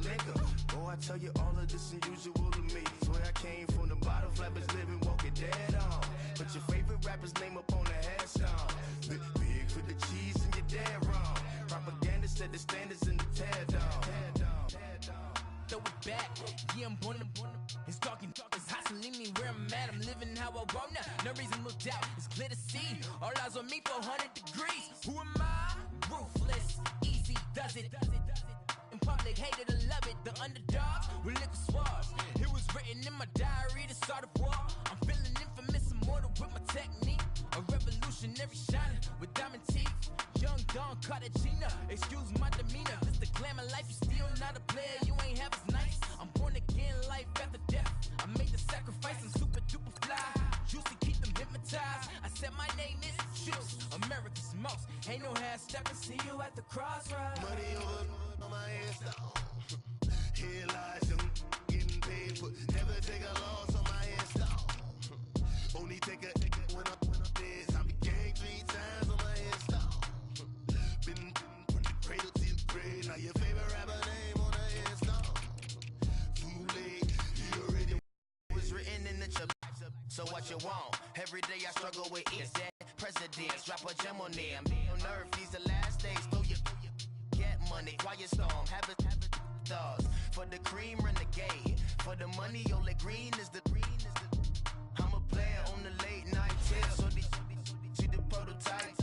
thinker. Oh, I tell you all of this unusual to me. Swear I came from the bottom, flappers living, walking dead on. Put your favorite rapper's name up on the headstone. Big for the cheese and you're dead wrong. Propaganda set the standards in the tear down. Throw it back, yeah, I'm born to. It's dark, it's hot, so leave me where I'm at. I'm living how I want now. No reason to doubt, it's clear to see. All eyes on me, 400 degrees. Who am I? Ruthless, easy, does it. In public, hated and love it. The underdogs with liquor swabs. It was written in my diary, the start of war. I'm feeling infamous, immortal with my technique. A revolutionary shining with diamond teeth. Young Don Cartagena, excuse my demeanor. This the glamour life, you still not a player, you ain't half as nice. I'm born again, life after death. I made the sacrifice, I'm super duper fly. Used to keep them hypnotized. I said my name is Juice, America's most. Ain't no half stepping, see you at the crossroads. Money over on my headstone. Here lies young, getting paid, but never take a loss on my headstone. Only take a when I'm dead. I be gang 3 times on my headstone. Been from the cradle to the grave. Now your favorite rapper name on the headstone. Too late, you already was written in the chip. So what you want? Every day I struggle with each dead presidents. Drop a gem on them. On earth, these the last days. Throw your get money. Quiet storm. Have it stars. For the cream, renegade. For the money, only green is the. I'm a player on the late night chill. So these see the prototype.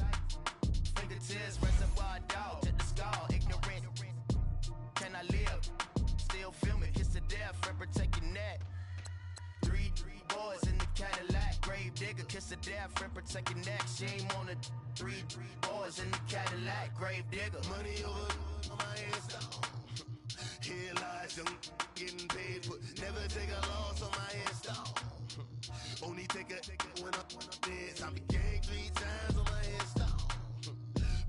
Fingertips, reservoir dog to the skull. Ignorant. Can I live? Still film it. Kiss to death. Friend, protect your neck. Three boys in the Cadillac. Grave digger. Kiss to death. Friend, protect your neck. Shame on the 3 boys in the Cadillac. Grave digger. Money over on my headstone. Here lies young, getting paid, but never take a loss on my headstone. Only take a when I'm dead. I be gang 3 times on my headstone.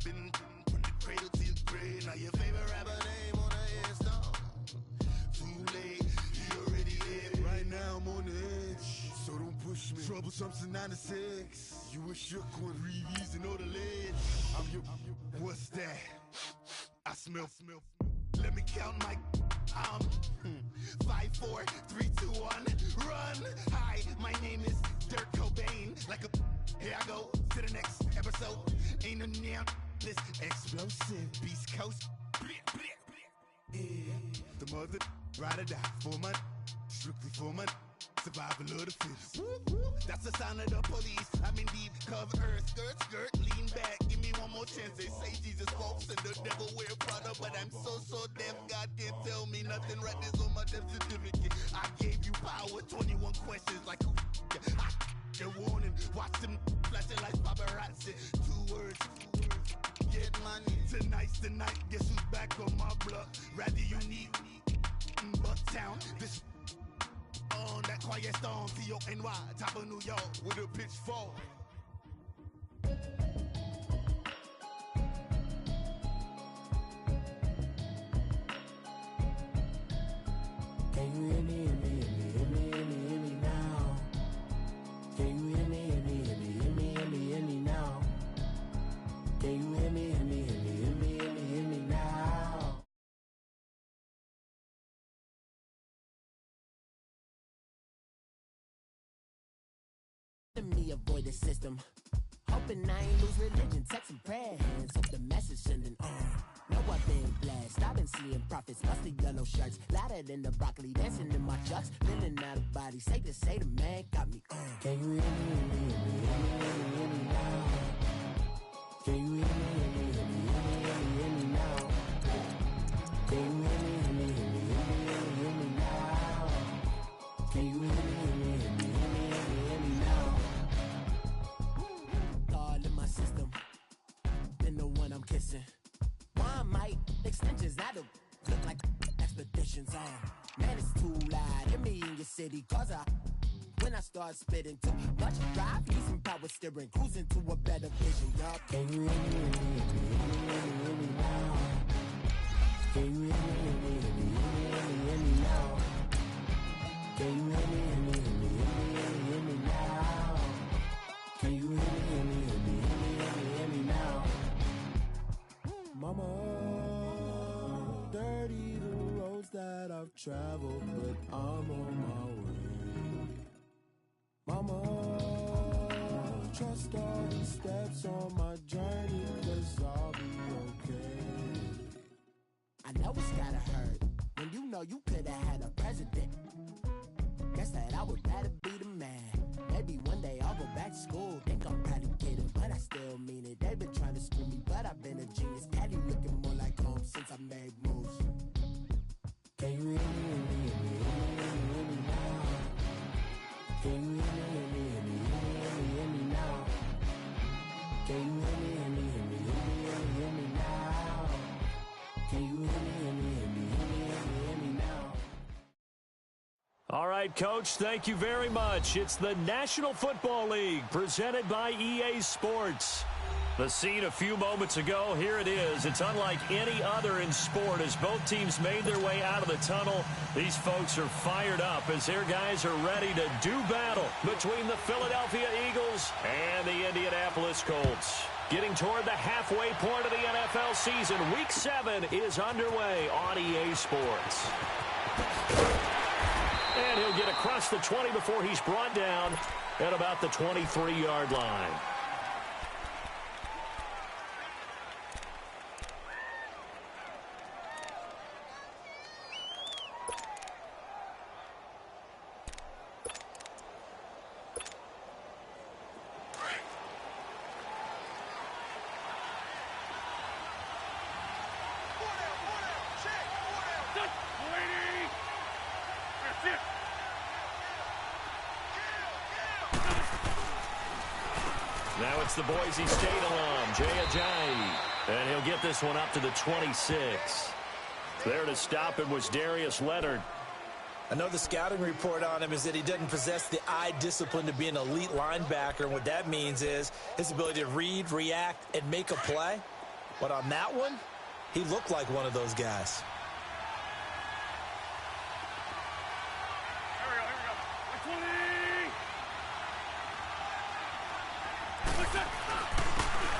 Been from the cradle to the grave. Now your favorite rapper name on the headstone. Too late, you already dead. Right now I'm on the edge, so don't push me. Troublesome since 96. You a shook one, Reeves and all the ledge. I'm your, what's that? I smell. Let me count my 5, 4, 3, 2, 1, run. Hi, my name is Dirk Cobain. Like a here I go to the next episode. Ain't no damn this explosive Beast Coast. Yeah. The mother ride or die for my strictly for my survival of the fittest. That's the sign of the police. I'm indeed cover earth, skirt, lean back. Give me one more chance. They say Jesus walks and the devil wear Prada, but I'm so deaf. God can't tell me nothing. Write this on my death certificate. I gave you power. 21 questions like who? They're warning. Watch them flashing like paparazzi. 2 words. Get money. Tonight's the night. Guess who's back on my block? Rather you need Bucktown. This on that quiet storm, T-O-N-Y, top of New York with a pitchfork. Can you hear me, hear me now? Can you hear me, hear me now? Can you hear me, hear me now? Me avoid the system. Hoping I ain't lose religion. Text and prayer hands. Hope the message sending on. No, I've been blessed. I've been seeing prophets, musty yellow shirts, louder than the broccoli, dancing in my chucks, feeling out of body. Say the man got me on. Can you hear me now? Can you hear me now? Can you hear me now? Can you hear me now? God in my system, then the one I'm kissing. One might extensions that'll look like expeditions on. Man, it's too loud. Hear me in your city, cause when I start spitting too much drive, using power steering, cruising to a better vision, y'all. Can you hear me now? Can you hear me now? Can you hear me now? Can you hear me now? Mama, dirty the roads that that I've traveled, but I'm on my way. Mama, trust all the steps on my journey, 'cause I'll be okay. I know it's gotta hurt when you know you could've had a president. Guess that I would rather be the man. Maybe one day I'll go back to school. Think I'm proud to get it, but I still mean it. They've been trying to screw me, but I've been a genius. Daddy looking more like home since I made moves. Can you hear me, hear me, hear me, hear me, hear me now? Can you hear me, hear me, hear me, hear me, hear me, hear me now? Can you hear me, hear me, hear me, hear me, hear me, hear me now? Can you hear me, hear me, hear me, hear me, hear me, hear me now? All right, Coach, thank you very much. It's the National Football League presented by EA Sports. The scene a few moments ago, here it is. It's unlike any other in sport as both teams made their way out of the tunnel. These folks are fired up as their guys are ready to do battle between the Philadelphia Eagles and the Indianapolis Colts. Getting toward the halfway point of the NFL season, Week 7 is underway on EA Sports. And he'll get across the 20 before he's brought down at about the 23-yard line. Now it's the Boise State alum, Jay Ajayi. And he'll get this one up to the 26. There to stop him was Darius Leonard. I know the scouting report on him is that he doesn't possess the eye discipline to be an elite linebacker. And what that means is his ability to read, react, and make a play. But on that one, he looked like one of those guys.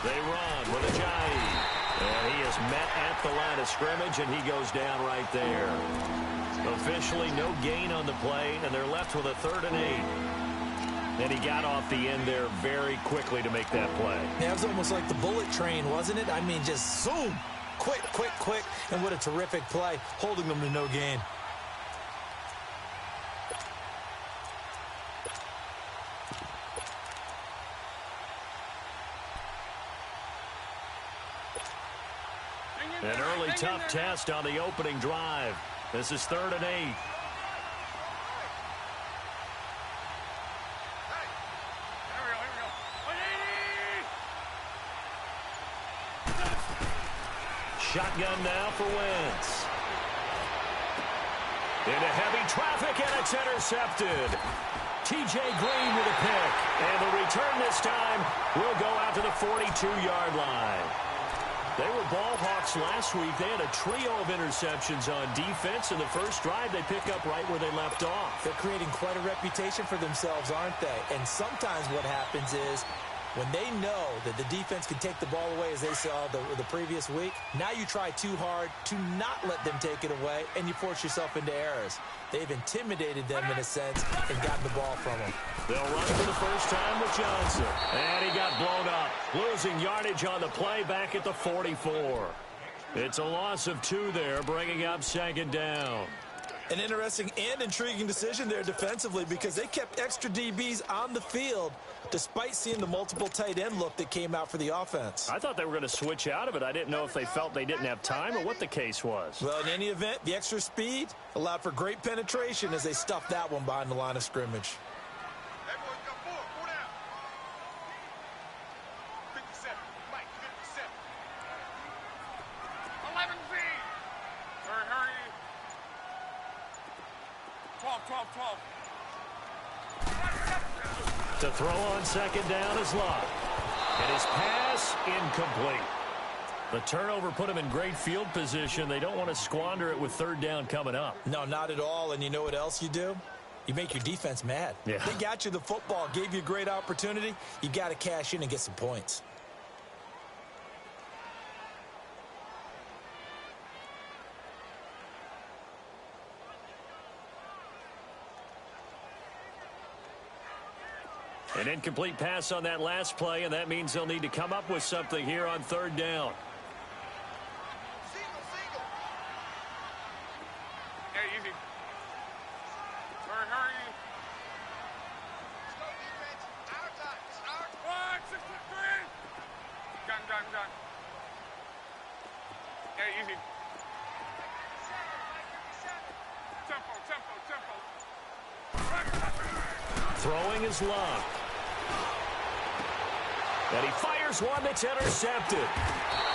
They run with Ajayi. And he is met at the line of scrimmage, and he goes down right there. Officially no gain on the play, and they're left with a 3rd and 8. And he got off the end there very quickly to make that play. Yeah, it was almost like the bullet train, wasn't it? I mean, just zoom. Quick, quick, quick. And what a terrific play, holding them to no gain. An early tough test on the opening drive. This is 3rd and 8. Shotgun now for Wentz. Into heavy traffic, and it's intercepted. T.J. Green with a pick. And the return this time will go out to the 42-yard line. They were ball hawks last week. They had a trio of interceptions on defense. In the first drive, they pick up right where they left off. They're creating quite a reputation for themselves, aren't they? And sometimes what happens is when they know that the defense can take the ball away, as they saw the previous week, now you try too hard to not let them take it away, and you force yourself into errors. They've intimidated them in a sense and gotten the ball from them. They'll run for the first time with Johnson. And he got blown up, losing yardage on the play back at the 44. It's a loss of 2 there, bringing up 2nd down. An interesting and intriguing decision there defensively because they kept extra DBs on the field despite seeing the multiple tight end look that came out for the offense. I thought they were going to switch out of it. I didn't know if they felt they didn't have time or what the case was. Well, in any event, the extra speed allowed for great penetration as they stuffed that one behind the line of scrimmage. To throw on 2nd down is Locke. And his pass incomplete. The turnover put him in great field position. They don't want to squander it with 3rd down coming up. No, not at all. And you know what else you do? You make your defense mad. Yeah. They got you the football, gave you a great opportunity. You got to cash in and get some points. An incomplete pass on that last play, and that means they'll need to come up with something here on third down. Hey, easy. Hurry. Let's go, defense. Our time. It's our time. 6-3. Gun. Hey, easy. Tempo. Throwing is Love. And he fires one that's intercepted.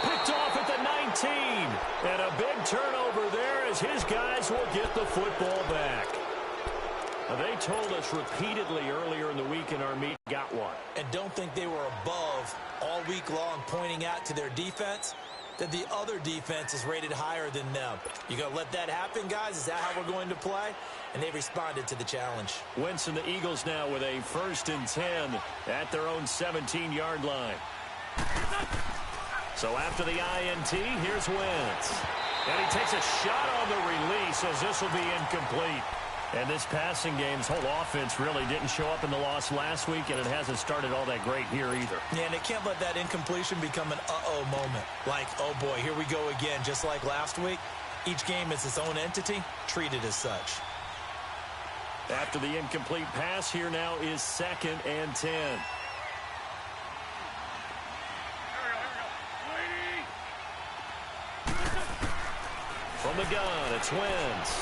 Picked off at the 19. And a big turnover there as his guys will get the football back. Now, they told us repeatedly earlier in the week in our meet got one. And don't think they were above all week long pointing out to their defense that the other defense is rated higher than them. You going to let that happen, guys? Is that how we're going to play? And they responded to the challenge. Wentz and the Eagles now with a 1st and 10 at their own 17-yard line. So after the INT, here's Wentz. And he takes a shot on the release as this will be incomplete. And this passing game's whole offense really didn't show up in the loss last week, and it hasn't started all that great here either. Yeah, and they can't let that incompletion become an uh-oh moment. Like, oh boy, here we go again, just like last week. Each game is its own entity, treated as such. After the incomplete pass, here now is 2nd and 10. Here we go. From the gun, it's Wentz.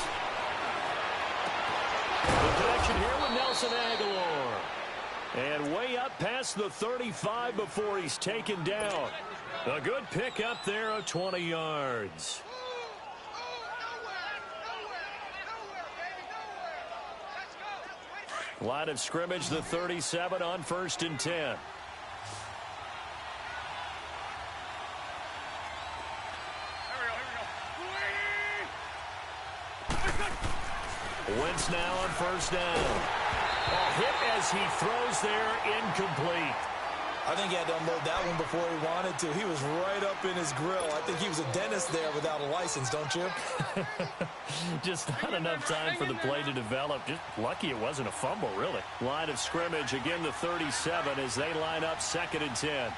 The connection here with Nelson Aguilar. And way up past the 35 before he's taken down. A good pick up there of 20 yards. Line of scrimmage, the 37 on 1st and 10. Wentz now on 1st down. A hit as he throws there, incomplete. I think he had to unload that one before he wanted to. He was right up in his grill. I think he was a dentist there without a license, don't you? Just not enough time for the play to develop. Just lucky it wasn't a fumble, really. Line of scrimmage, again the 37 as they line up 2nd and 10.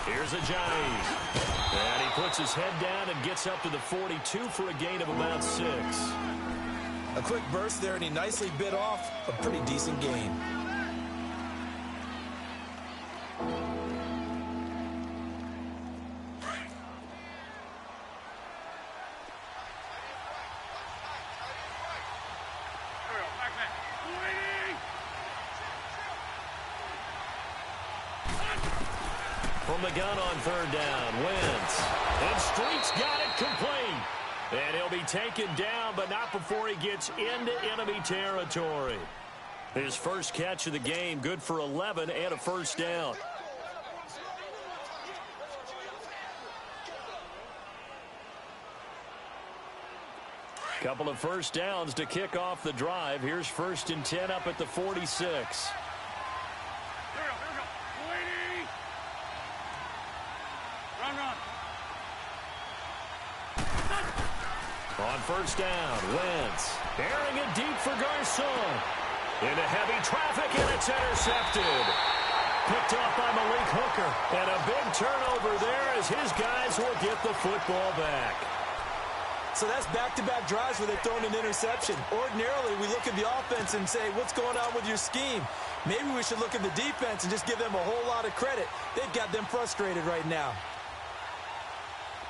Here's a Johnny. And he puts his head down and gets up to the 42 for a gain of about 6. A quick burst there, and he nicely bit off a pretty decent gain. From the gun on 3rd down, Wentz. And Street's got it complete. And he'll be taken down, but not before he gets into enemy territory. His first catch of the game, good for 11 and a 1st down. Couple of 1st downs to kick off the drive. Here's 1st and 10 up at the 46. On 1st down, Wentz airing it deep for Garcon. Into heavy traffic, and it's intercepted. Picked off by Malik Hooker. And a big turnover there as his guys will get the football back. So that's back-to-back drives where they've thrown an interception. Ordinarily, we look at the offense and say, what's going on with your scheme? Maybe we should look at the defense and just give them a whole lot of credit. They've got them frustrated right now.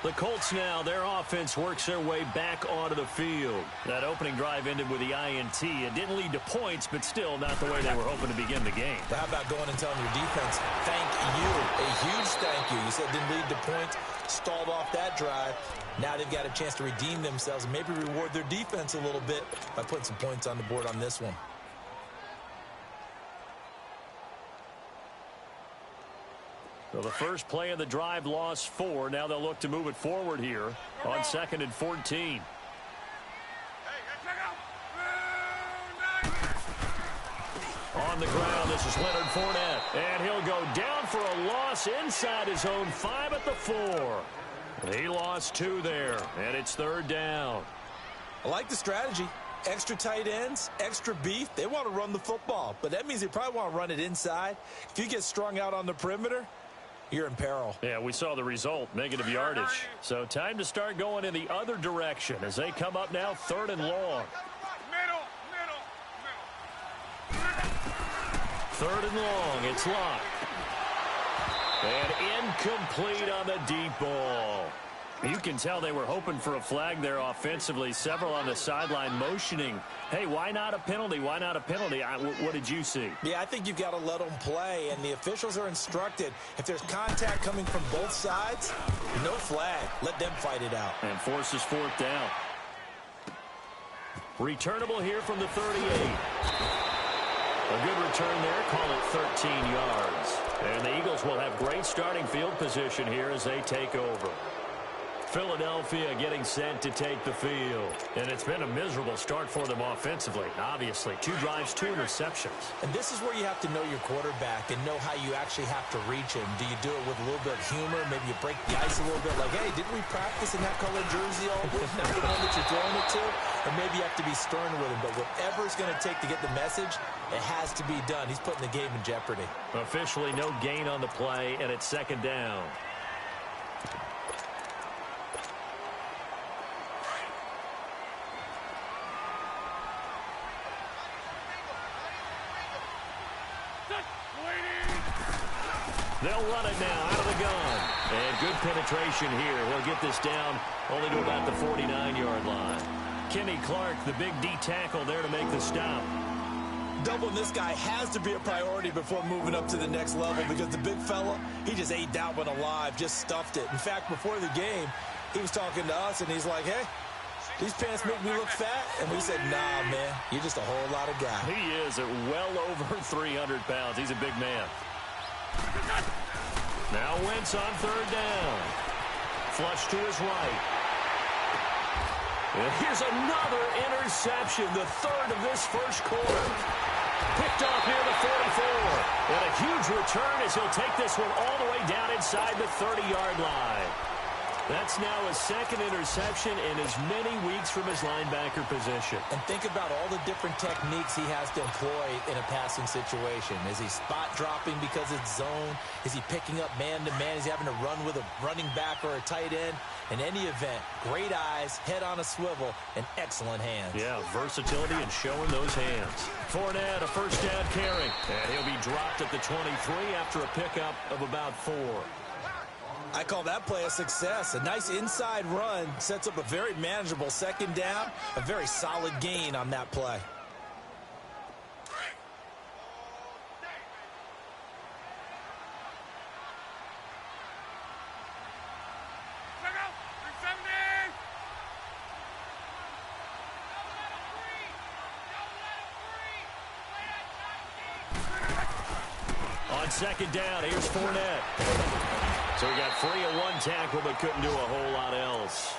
The Colts now, their offense works their way back onto the field. That opening drive ended with the INT. It didn't lead to points, but still not the way they were hoping to begin the game. How about going and telling your defense, thank you, a huge thank you. You said it didn't lead to points, stalled off that drive. Now they've got a chance to redeem themselves and maybe reward their defense a little bit by putting some points on the board on this one. So the first play of the drive lost 4. Now they'll look to move it forward here on 2nd and 14. On the ground, this is Leonard Fournette. And he'll go down for a loss inside his own 5 at the 4. He lost 2 there, and it's 3rd down. I like the strategy. extra tight ends, extra beef. They want to run the football, but that means they probably want to run it inside. If you get strung out on the perimeter, you're in peril. Yeah, we saw the result, negative yardage. So time to start going in the other direction as they come up now 3rd and long. Middle. 3rd and long, it's locked. And incomplete on the deep ball. You can tell they were hoping for a flag there offensively. Several on the sideline motioning, hey, why not a penalty? Why not a penalty? What did you see? Yeah, I think you've got to let them play, and the officials are instructed. If there's contact coming from both sides, no flag. Let them fight it out. And forces 4th down. Returnable here from the 38. A good return there. Call it 13 yards. And the Eagles will have great starting field position here as they take over. Philadelphia getting set to take the field. And it's been a miserable start for them offensively. Obviously, 2 drives, 2 interceptions. And this is where you have to know your quarterback and know how you actually have to reach him. Do you do it with a little bit of humor? Maybe you break the ice a little bit like, hey, didn't we practice in that color jersey all week? Not the one that you're throwing it to? Or maybe you have to be stern with him. But whatever it's going to take to get the message, it has to be done. He's putting the game in jeopardy. Officially no gain on the play, and it's 2nd down. They'll run it now out of the gun. And good penetration here. He'll get this down only to about the 49-yard line. Kenny Clark, the big D tackle there to make the stop. Doubling this guy has to be a priority before moving up to the next level because the big fella, he just ate that one alive, just stuffed it. In fact, before the game, he was talking to us, and he's like, hey, these pants make me look fat. And we said, nah, man, you're just a whole lot of guy. He is at well over 300 pounds. He's a big man. Now Wentz on 3rd down. Flush to his right. And here's another interception, the 3rd of this first quarter. Picked off near the 44. And a huge return as he'll take this one all the way down inside the 30-yard line. That's now his 2nd interception in as many weeks from his linebacker position. And think about all the different techniques he has to employ in a passing situation. Is he spot dropping because it's zone? Is he picking up man-to-man? Is he having to run with a running back or a tight end? In any event, great eyes, head on a swivel, and excellent hands. Yeah, versatility and showing those hands. Fournette, a 1st down carry. And he'll be dropped at the 23 after a pickup of about 4. I call that play a success. A nice inside run sets up a very manageable 2nd down. A very solid gain on that play. On 2nd down, here's Fournette. So he got free of 1 tackle but couldn't do a whole lot else.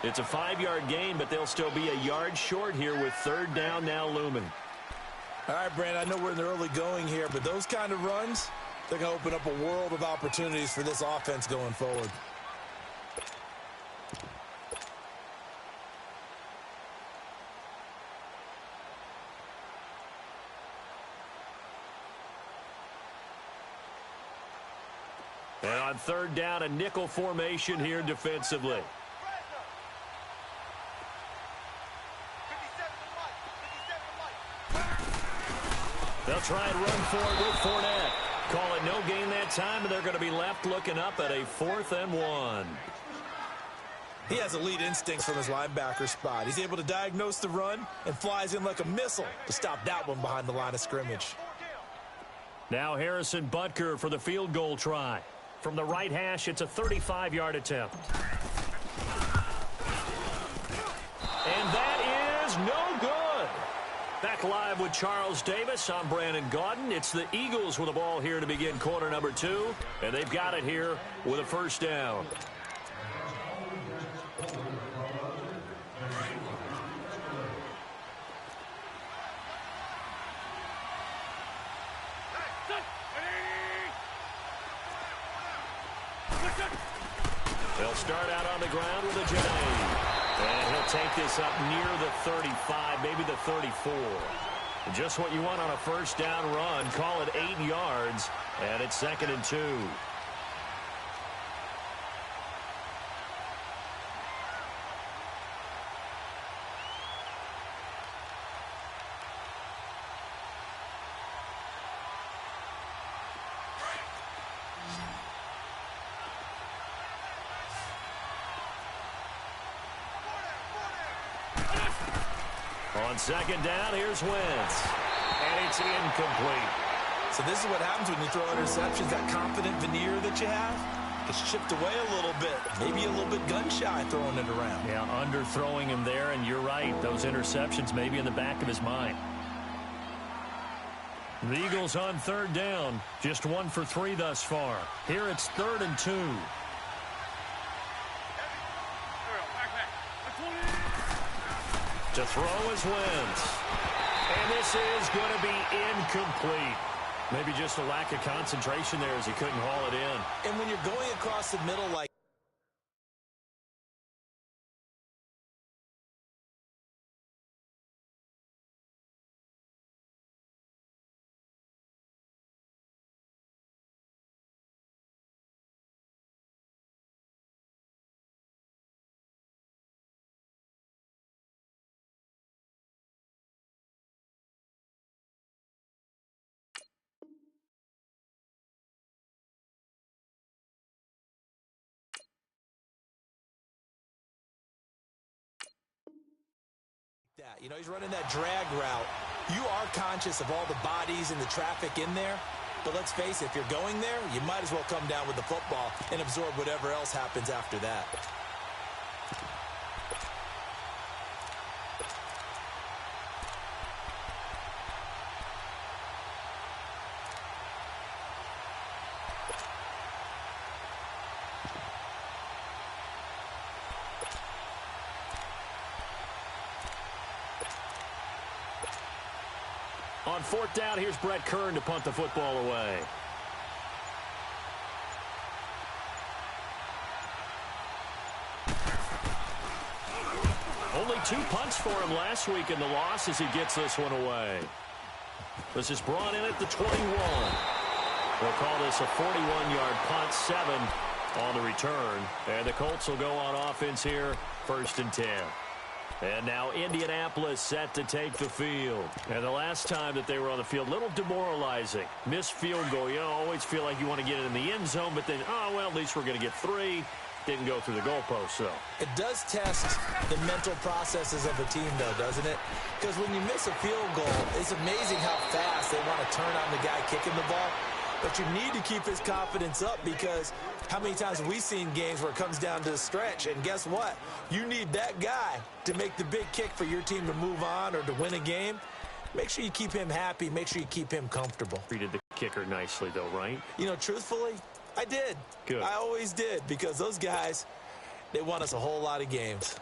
It's a 5-yard gain, but they'll still be a yard short here with 3rd down now looming. All right, Brand, I know we're in the early going here, but those kind of runs, they're going to open up a world of opportunities for this offense going forward. And on 3rd down, a nickel formation here defensively. They'll try and run for it with Fournette. Call it no gain that time, and they're going to be left looking up at a 4th and 1. He has elite instincts from his linebacker spot. He's able to diagnose the run and flies in like a missile to stop that one behind the line of scrimmage. Now Harrison Butker for the field goal try. From the right hash, it's a 35-yard attempt. And that is no good. Back live with Charles Davis. I'm Brandon Gaudin. It's the Eagles with the ball here to begin quarter number 2. And they've got it here with a 1st down. They'll start out on the ground with a J. And he'll take this up near the 35, maybe the 34. Just what you want on a first down run. Call it 8 yards, and it's 2nd and 2. On 2nd down, here's Wentz. And it's incomplete. So this is what happens when you throw interceptions. That confident veneer that you have gets chipped away a little bit. Maybe a little bit gun-shy throwing it around. Yeah, underthrowing him there, and you're right. Those interceptions may be in the back of his mind. The Eagles on 3rd down. Just 1 for 3 thus far. Here it's 3rd and 2. To throw is Wentz. And this is going to be incomplete. Maybe just a lack of concentration there as he couldn't haul it in. And when you're going across the middle like that. You know, he's running that drag route. You are conscious of all the bodies and the traffic in there. But let's face it, if you're going there, you might as well come down with the football and absorb whatever else happens after that. On 4th down, here's Brett Kern to punt the football away. Only 2 punts for him last week in the loss as he gets this one away. This is brought in at the 21. They'll call this a 41-yard punt, 7 on the return. And the Colts will go on offense here, 1st and 10. And now Indianapolis set to take the field. And the last time that they were on the field, a little demoralizing. Missed field goal. You always feel like you want to get it in the end zone, but then, oh, well, at least we're going to get 3. Didn't go through the goalpost, so. It does test the mental processes of a team, though, doesn't it? Because when you miss a field goal, it's amazing how fast they want to turn on the guy kicking the ball. But you need to keep his confidence up because how many times have we seen games where it comes down to the stretch, and guess what? You need that guy to make the big kick for your team to move on or to win a game. Make sure you keep him happy. Make sure you keep him comfortable. Treated the kicker nicely, though, right? You know, truthfully, I did. Good. I always did because those guys, they won us a whole lot of games.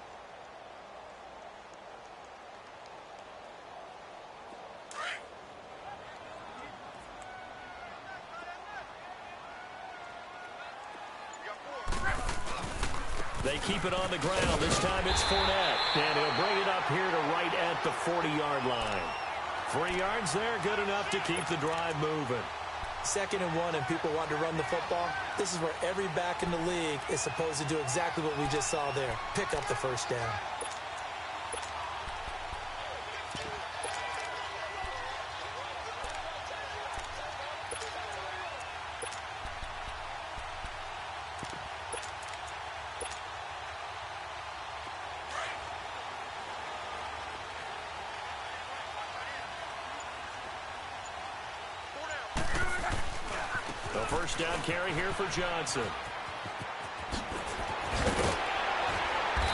They keep it on the ground. This time it's Fournette. And he'll bring it up here to right at the 40-yard line. 3 yards there, good enough to keep the drive moving. 2nd and 1 and people want to run the football. This is where every back in the league is supposed to do exactly what we just saw there. Pick up the first down. First down carry here for Johnson.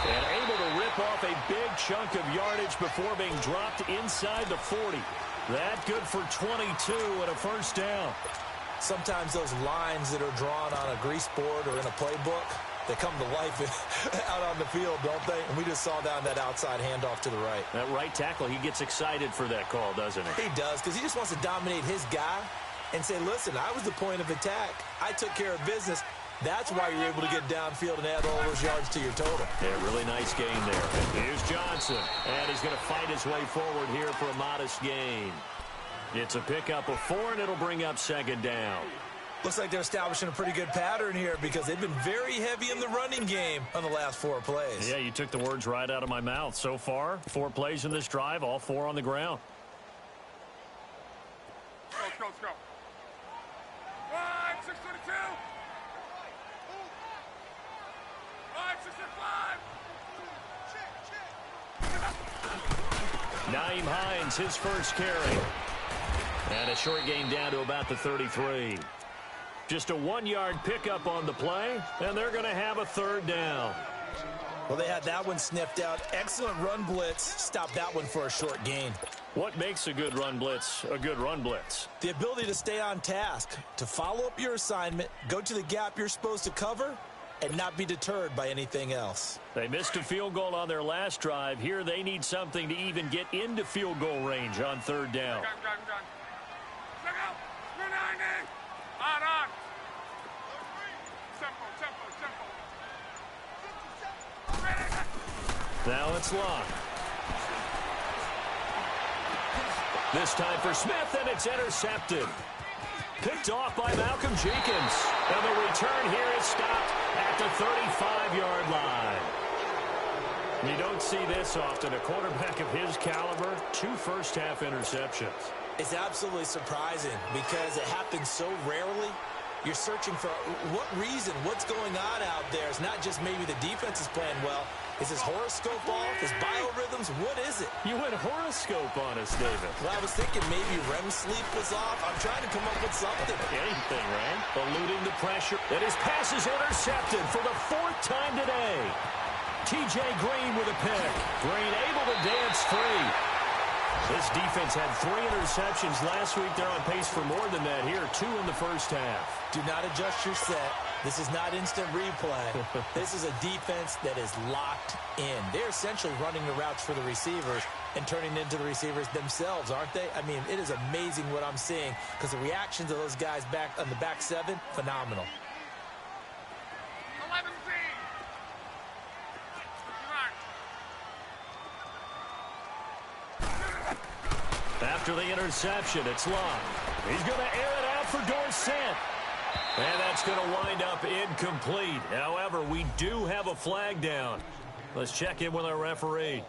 And able to rip off a big chunk of yardage before being dropped inside the 40. That good for 22 and a first down. Sometimes those lines that are drawn on a grease board or in a playbook, they come to life out on the field, don't they? And we just saw down that outside handoff to the right. That right tackle, he gets excited for that call, doesn't he? He does, because he just wants to dominate his guy and say, listen, I was the point of attack. I took care of business. That's why you're able to get downfield and add all those yards to your total. Yeah, really nice gain there. Here's Johnson, and he's going to fight his way forward here for a modest gain. It's a pickup of 4, and it'll bring up second down. Looks like they're establishing a pretty good pattern here because they've been very heavy in the running game on the last 4 plays. Yeah, you took the words right out of my mouth. So far, 4 plays in this drive, all 4 on the ground. Go. 622. 565. Naeem Hines, his first carry. And a short gain down to about the 33. Just a 1-yard pickup on the play, and they're going to have a third down. Well, they had that one sniffed out. Excellent run blitz. Stop that one for a short gain. What makes a good run blitz a good run blitz? The ability to stay on task, to follow up your assignment, go to the gap you're supposed to cover, and not be deterred by anything else. They missed a field goal on their last drive. Here they need something to even get into field goal range on third down. Gun. Check out. 290. On. Tempo. Now it's locked. This time for Smith, and it's intercepted. Picked off by Malcolm Jenkins. And the return here is stopped at the 35-yard line. You don't see this often. A quarterback of his caliber, 2 first-half interceptions. It's absolutely surprising because it happens so rarely. You're searching for what reason, what's going on out there. It's not just maybe the defense is playing well. Is his horoscope off? His biorhythms? What is it? You went horoscope on us, David. Well, I was thinking maybe REM sleep was off. I'm trying to come up with something. Anything, right? Eluding the pressure. And his pass is intercepted for the 4th time today. T.J. Green with a pick. Green able to dance free. This defense had 3 interceptions last week. They're on pace for more than that here. 2 in the first half. Do not adjust your set. This is not instant replay. This is a defense that is locked in. They're essentially running the routes for the receivers and turning into the receivers themselves, aren't they? I mean, it is amazing what I'm seeing because the reactions of those guys back on the back 7, phenomenal. 11 feet. After the interception, it's Locke. He's going to air it out for Dorsett. And that's going to wind up incomplete. However, we do have a flag down. Let's check in with our referee.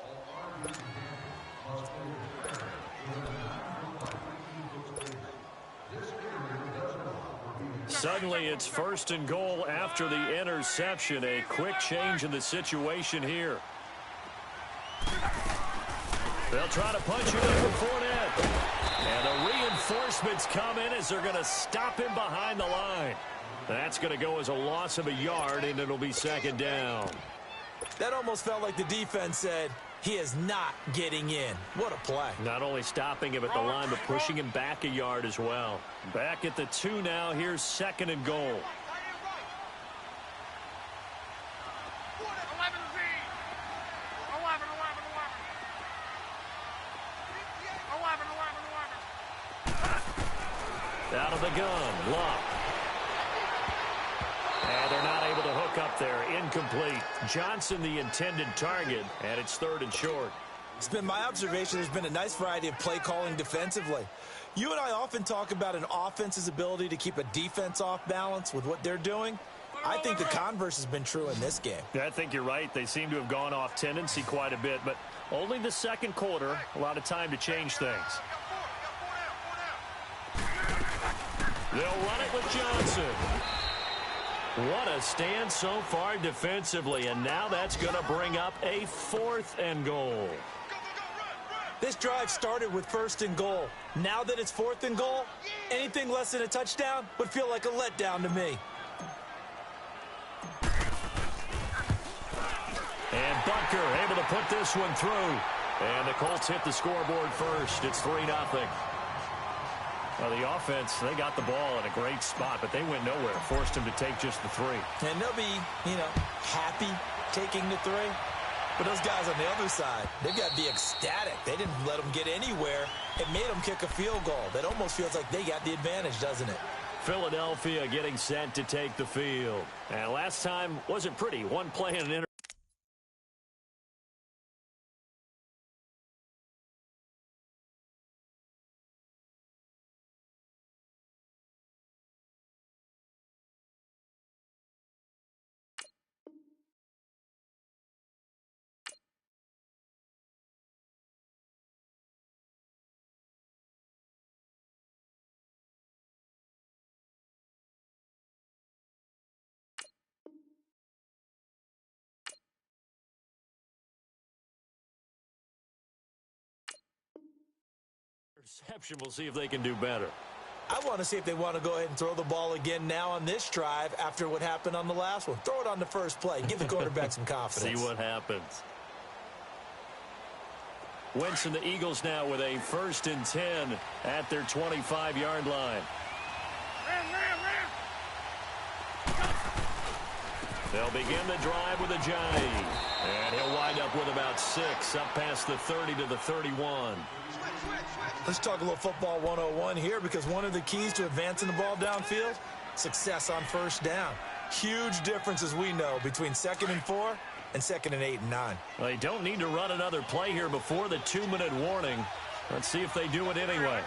Suddenly, it's 1st and goal after the interception. A quick change in the situation here. They'll try to punch it in for Fournette. And the reinforcements come in as they're going to stop him behind the line. That's going to go as a loss of a yard, and it'll be 2nd down. That almost felt like the defense said, he is not getting in. What a play. Not only stopping him at the line, but pushing him back a yard as well. Back at the 2 now. Here's 2nd and goal. Out of the gun, Locke. And they're not able to hook up there. Incomplete. Johnson the intended target, and it's 3rd and short. It's been my observation there's been a nice variety of play calling defensively. You and I often talk about an offense's ability to keep a defense off balance with what they're doing. I think the converse has been true in this game. Yeah, I think you're right. They seem to have gone off tendency quite a bit, but only the 2nd quarter, a lot of time to change things. They'll run it with Johnson. What a stand so far defensively, and now that's going to bring up a 4th and goal. This drive started with 1st and goal. Now that it's 4th and goal, anything less than a touchdown would feel like a letdown to me. And Butker able to put this one through. And the Colts hit the scoreboard first. It's 3-0. Well, the offense, they got the ball in a great spot, but they went nowhere. Forced him to take just the 3. And they'll be, happy taking the 3. But those guys on the other side, they've got to be ecstatic. They didn't let them get anywhere. It made them kick a field goal. That almost feels like they got the advantage, doesn't it? Philadelphia getting set to take the field. And last time wasn't pretty. One play and an interception. We'll see if they can do better. I want to see if they want to go ahead and throw the ball again now on this drive after what happened on the last one. Throw it on the first play. Give the quarterback some confidence. See what happens. Wentz and the Eagles now with a 1st and 10 at their 25-yard line. They'll begin the drive with a jive. And he'll wind up with about 6 up past the 30 to the 31. Let's talk a little football 101 here, because one of the keys to advancing the ball downfield, success on first down. Huge difference, as we know, between 2nd and 4 and 2nd and 8 and 9. Well, they don't need to run another play here before the 2-minute warning. Let's see if they do it anyway.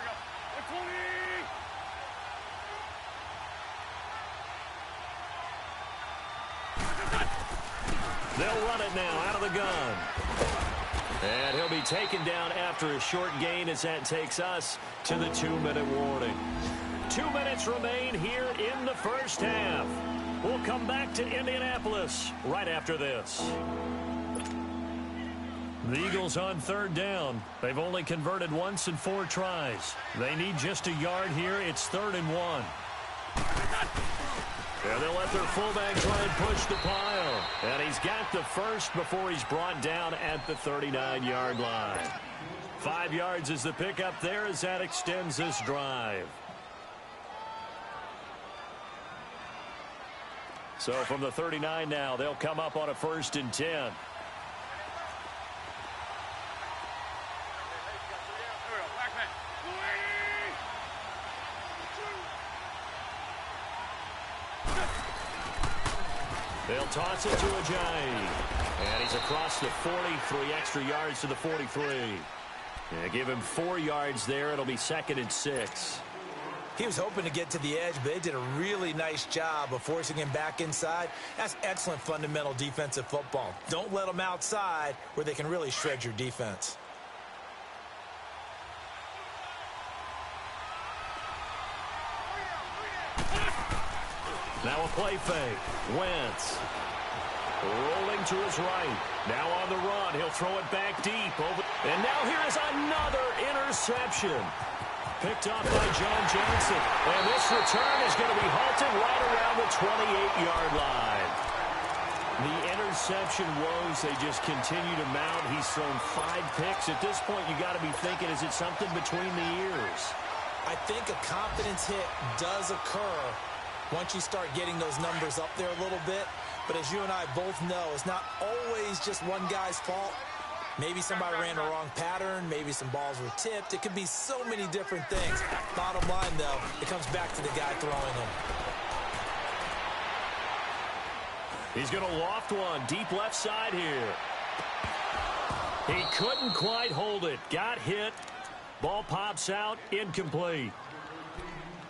They'll run it now out of the gun. And he'll be taken down after a short gain as that takes us to the 2-minute warning. 2 minutes remain here in the first half. We'll come back to Indianapolis right after this. The Eagles on 3rd down. They've only converted once in 4 tries. They need just a yard here. It's 3rd and 1. And they'll let their fullback try and push the pile. And he's got the first before he's brought down at the 39-yard line. 5 yards is the pickup there as that extends this drive. So from the 39 now, they'll come up on a 1st and 10. They'll toss it to Ajayi. And he's across the 40, 3 extra yards to the 43. Yeah, give him 4 yards there. It'll be 2nd and 6. He was hoping to get to the edge, but they did a really nice job of forcing him back inside. That's excellent fundamental defensive football. Don't let them outside where they can really shred your defense. Now a play fake. Wentz rolling to his right. Now on the run. He'll throw it back deep. And now here is another interception. Picked off by John Johnson. And this return is going to be halted right around the 28-yard line. The interception woes, they just continue to mount. He's thrown 5 picks. At this point, you got to be thinking, is it something between the ears? I think a confidence hit does occur once you start getting those numbers up there a little bit. But as you and I both know, it's not always just one guy's fault. Maybe somebody ran the wrong pattern. Maybe some balls were tipped. It could be so many different things. Bottom line, though, it comes back to the guy throwing them. He's going to loft one deep left side here. He couldn't quite hold it. Got hit. Ball pops out. Incomplete.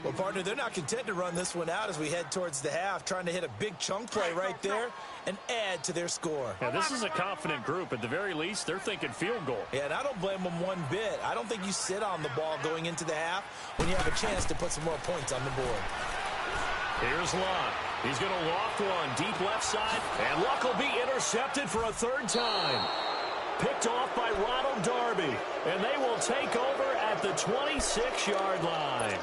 Well, partner, they're not content to run this one out as we head towards the half, trying to hit a big chunk play right there and add to their score. Yeah, this is a confident group. At the very least, they're thinking field goal. Yeah, and I don't blame them one bit. I don't think you sit on the ball going into the half when you have a chance to put some more points on the board. Here's Luck. He's going to loft one deep left side, and Luck will be intercepted for a 3rd time. Picked off by Ronald Darby, and they will take over at the 26-yard line.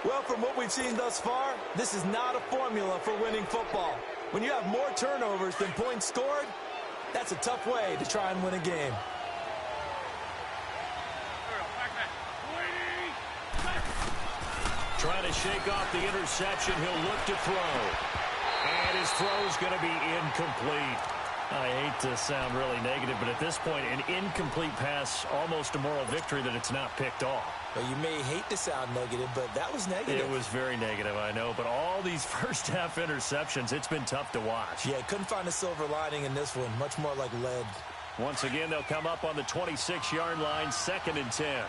Well, from what we've seen thus far, this is not a formula for winning football. When you have more turnovers than points scored, that's a tough way to try and win a game. Trying to shake off the interception, he'll look to throw. And his throw's going to be incomplete. I hate to sound really negative, but at this point, an incomplete pass, almost a moral victory that it's not picked off. Well, you may hate to sound negative, but that was negative. It was very negative, I know, but all these first-half interceptions, it's been tough to watch. Yeah, couldn't find a silver lining in this one. Much more like lead. Once again, they'll come up on the 26-yard line, 2nd and 10.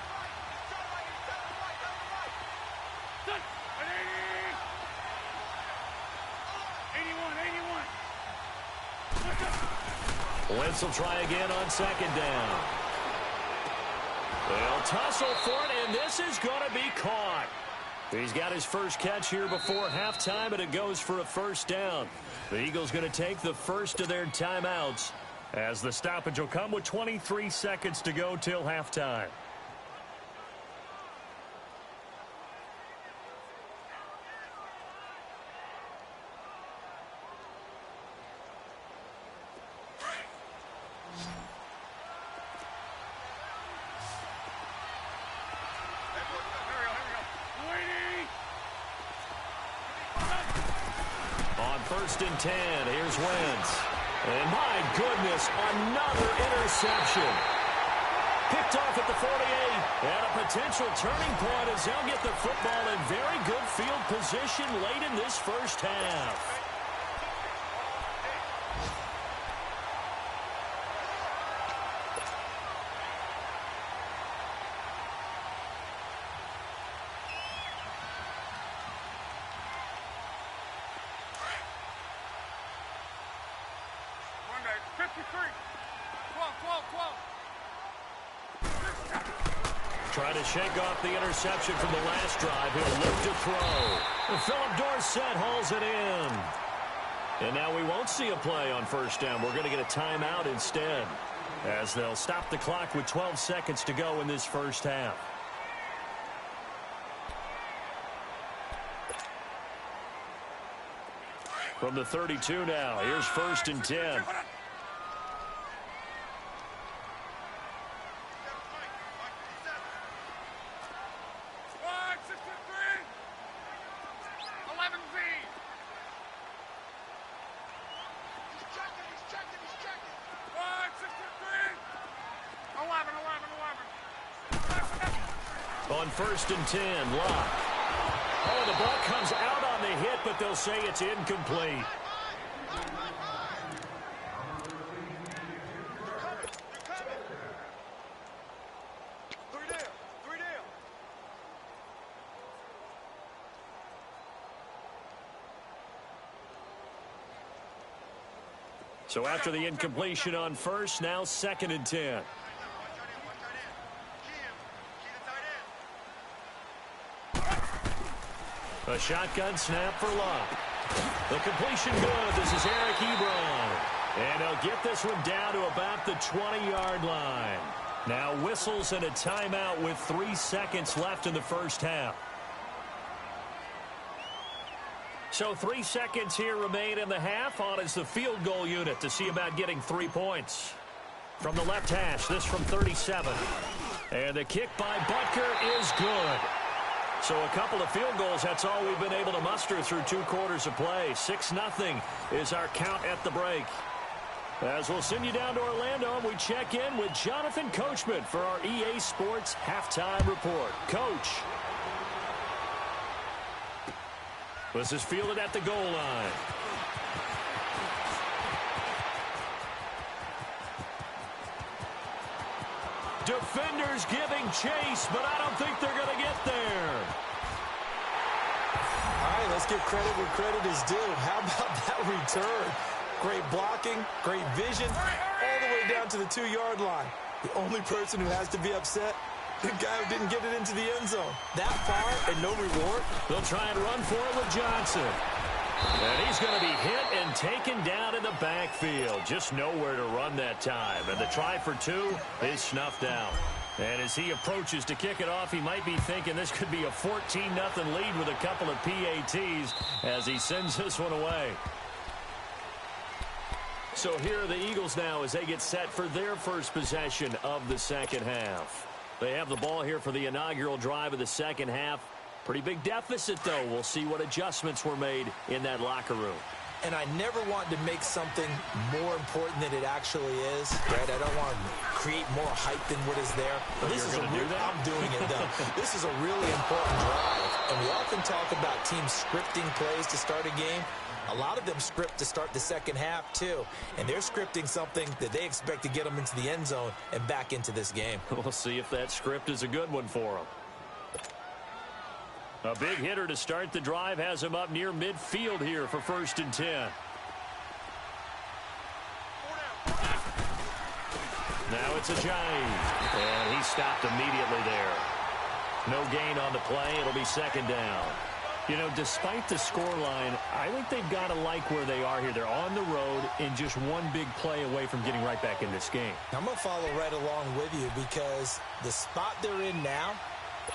Wentz will try again on 2nd down. They'll tussle for it, and this is going to be caught. He's got his first catch here before halftime, and it goes for a 1st down. The Eagles going to take the first of their timeouts as the stoppage will come with 23 seconds to go till halftime. On 1st and 10, here's Wentz. And my goodness, another interception. Picked off at the 48. And a potential turning point as they'll get the football in very good field position late in this first half. Trying to shake off the interception from the last drive. He'll look to throw. And Philip Dorsett hauls it in. And now we won't see a play on 1st down. We're going to get a timeout instead, as they'll stop the clock with 12 seconds to go in this first half. From the 32 now, here's 1st and 10. On 1st and 10, Locke. Oh, the ball comes out on the hit, but they'll say it's incomplete. So after the incompletion on 1st, now 2nd and 10. A shotgun snap for Locke. The completion good. This is Eric Ebron. And he'll get this one down to about the 20-yard line. Now whistles and a timeout with 3 seconds left in the first half. So 3 seconds here remain in the half. On is the field goal unit to see about getting 3 points. From the left hash, this from 37. And the kick by Butker is good. So a couple of field goals, that's all we've been able to muster through 2 quarters of play. 6-0 is our count at the break. As we'll send you down to Orlando, and we check in with Jonathan Coachman for our EA Sports Halftime Report. Coach. This is fielded at the goal line. Defenders giving chase, but I don't think they're going to get there. All right, let's give credit where credit is due. How about that return? Great blocking, great vision, all the way down to the 2-yard line. The only person who has to be upset, the guy who didn't get it into the end zone. That far and no reward. They'll try and run for it with Johnson. And he's going to be hit and taken down in the backfield. Just nowhere to run that time. And the try for 2 is snuffed out. And as he approaches to kick it off, he might be thinking this could be a 14-0 lead with a couple of PATs as he sends this one away. So here are the Eagles now as they get set for their first possession of the second half. They have the ball here for the inaugural drive of the second half. Pretty big deficit, though. We'll see what adjustments were made in that locker room. And I never want to make something more important than it actually is, right? I don't want to create more hype than what is there. But this is I'm doing it, though. This is a really important drive. And we often talk about teams scripting plays to start a game. A lot of them script to start the second half, too. And they're scripting something that they expect to get them into the end zone and back into this game. We'll see if that script is a good one for them. A big hitter to start the drive has him up near midfield here for 1st and 10. Now it's Ajayi, and he stopped immediately there. No gain on the play. It'll be 2nd down. You know, despite the scoreline, I think they've got to like where they are here. They're on the road and just one big play away from getting right back in this game. I'm going to follow right along with you because the spot they're in now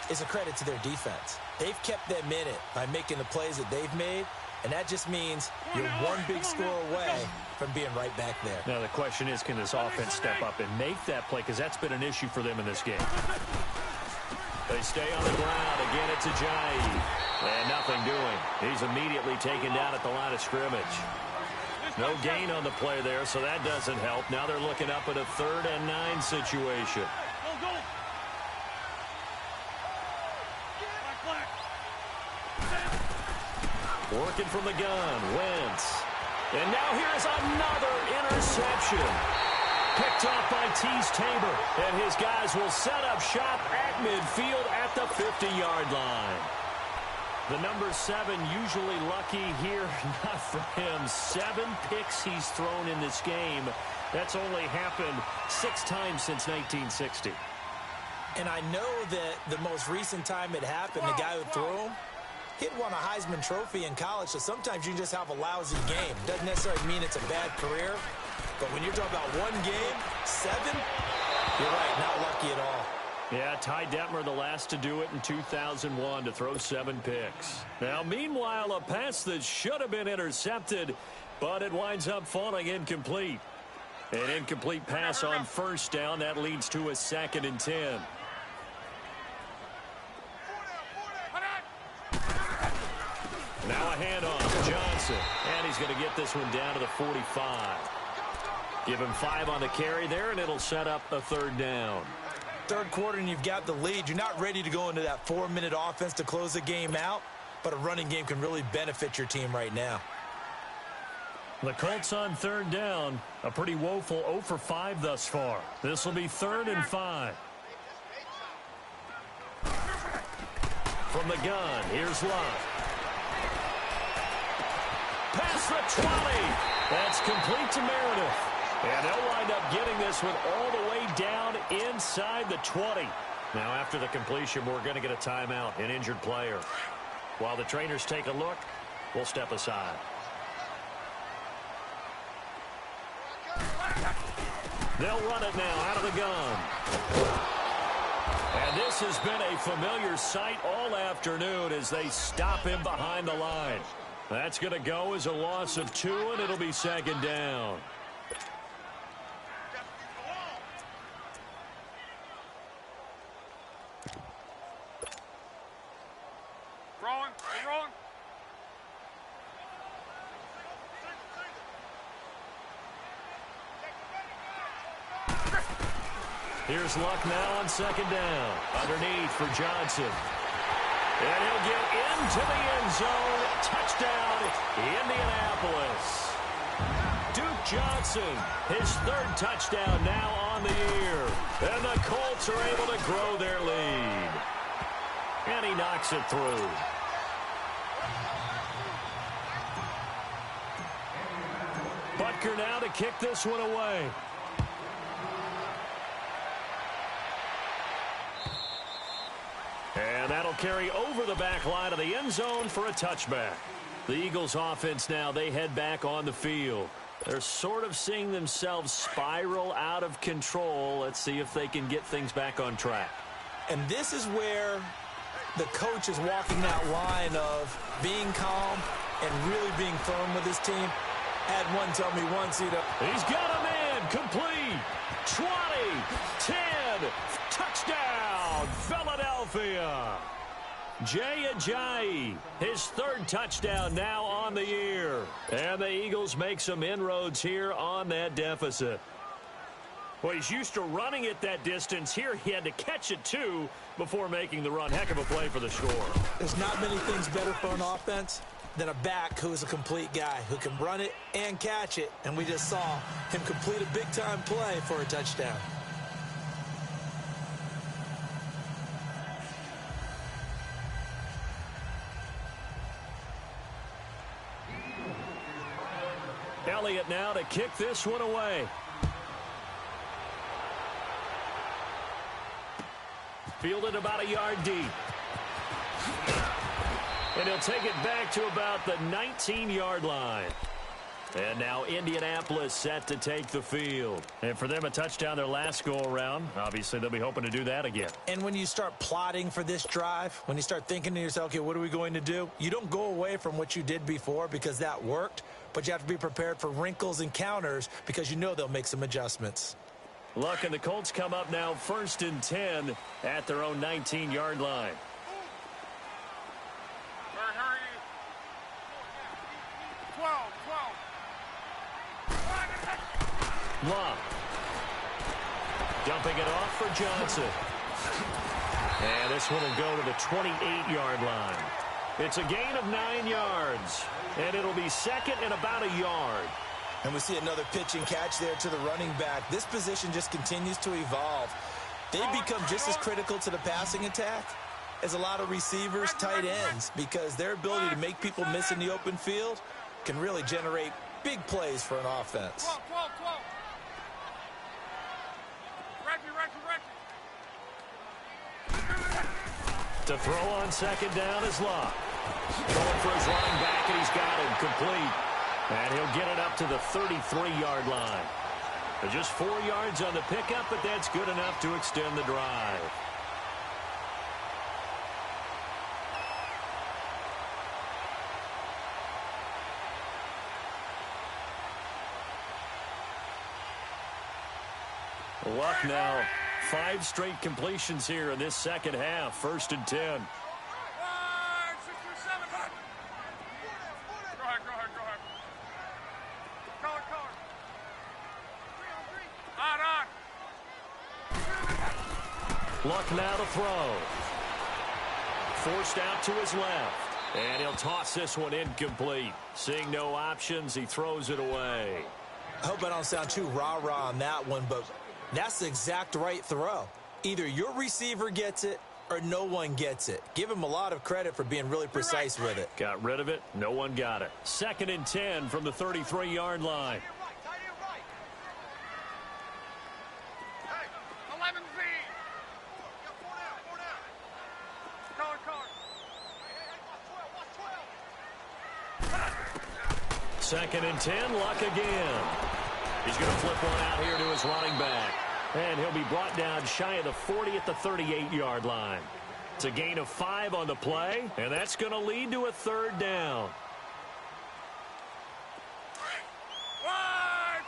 is a credit to their defense. They've kept them in it by making the plays that they've made, and that just means you're one big score away from being right back there. Now the question is, can this offense step up and make that play? Because that's been an issue for them in this game. They stay on the ground. Again, it's Ajayi. And nothing doing. He's immediately taken down at the line of scrimmage. No gain on the play there, so that doesn't help. Now they're looking up at a 3rd and 9 situation. Working from the gun, Wentz. And now here's another interception. Picked off by Tease Tabor. And his guys will set up shop at midfield at the 50-yard line. The number 7 usually lucky here. Not for him. 7 picks he's thrown in this game. That's only happened 6 times since 1960. And I know that the most recent time it happened, the guy who threw him, he'd won a Heisman Trophy in college, so sometimes you just have a lousy game. Doesn't necessarily mean it's a bad career, but when you're talking about one game, 7, you're right, not lucky at all. Yeah, Ty Detmer, the last to do it in 2001, to throw 7 picks. Now, meanwhile, a pass that should have been intercepted, but it winds up falling incomplete. An incomplete pass on 1st down. That leads to a 2nd and 10. Now a handoff to Johnson. And he's going to get this one down to the 45. Give him 5 on the carry there, and it'll set up a 3rd down. 3rd quarter, and you've got the lead. You're not ready to go into that 4-minute offense to close the game out, but a running game can really benefit your team right now. The Colts on 3rd down. A pretty woeful 0 for 5 thus far. This will be 3rd and 5. From the gun, here's Luck. Past the 20. That's complete to Meredith. And they'll wind up getting this one all the way down inside the 20. Now, after the completion, we're going to get a timeout, an injured player. While the trainers take a look, we'll step aside. They'll run it now out of the gun. And this has been a familiar sight all afternoon as they stop him behind the line. That's going to go as a loss of 2, and it'll be 2nd down. Wrong. Here's Luck now on 2nd down. Underneath for Johnson. And he'll get into the end zone. Touchdown, Indianapolis. Duke Johnson, his 3rd touchdown now on the year. And the Colts are able to grow their lead. And he knocks it through. Butker now to kick this one away. And that'll carry over the back line of the end zone for a touchback. The Eagles offense now, they head back on the field. They're sort of seeing themselves spiral out of control. Let's see if they can get things back on track. And this is where the coach is walking that line of being calm and really being firm with his team. Had one tell me once, he's got a man, complete, 20, 10, touchdown, Philadelphia. Jay Ajayi, his third touchdown now on the year. And the Eagles make some inroads here on that deficit. Well, he's used to running it that distance. Here he had to catch it, too, before making the run. Heck of a play for the score. There's not many things better for an offense than a back who is a complete guy, who can run it and catch it. And we just saw him complete a big-time play for a touchdown. Elliott now to kick this one away. Fielded about a yard deep. And he'll take it back to about the 19-yard line. And now Indianapolis set to take the field. And for them, a touchdown their last go-around. Obviously, they'll be hoping to do that again. And when you start plotting for this drive, when you start thinking to yourself, okay, what are we going to do? You don't go away from what you did before because that worked, but you have to be prepared for wrinkles and counters because you know they'll make some adjustments. Look, and the Colts come up now 1st and 10 at their own 19-yard line. Hurry. 12. Long. Dumping it off for Johnson. And this one will go to the 28-yard line. It's a gain of 9 yards. And it'll be second and about a yard. And we see another pitch and catch there to the running back. This position just continues to evolve. They've become just as critical to the passing attack as a lot of receivers, tight ends, because their ability to make people miss in the open field can really generate big plays for an offense. 12. Reggie. To throw on second down is Locke. Going for his running back, and he's got him complete. And he'll get it up to the 33-yard line. Just 4 yards on the pickup, but that's good enough to extend the drive. Luck now, 5 straight completions here in this second half. 1st and 10. 1, 6, 7. Go ahead. Color. 3 on 3. On. Luck now to throw. Forced out to his left. And he'll toss this one incomplete. Seeing no options, he throws it away. I hope I don't sound too rah-rah on that one, but that's the exact right throw. Either your receiver gets it or no one gets it. Give him a lot of credit for being really precise with it. Got rid of it. No one got it. 2nd and 10 from the 33-yard line. Hey, 11Z. 4 down. Color. 2nd and 10, Luck again. He's going to flip one out here to his running back. And he'll be brought down shy of the 40 at the 38-yard line. It's a gain of 5 on the play, and that's going to lead to a 3rd down.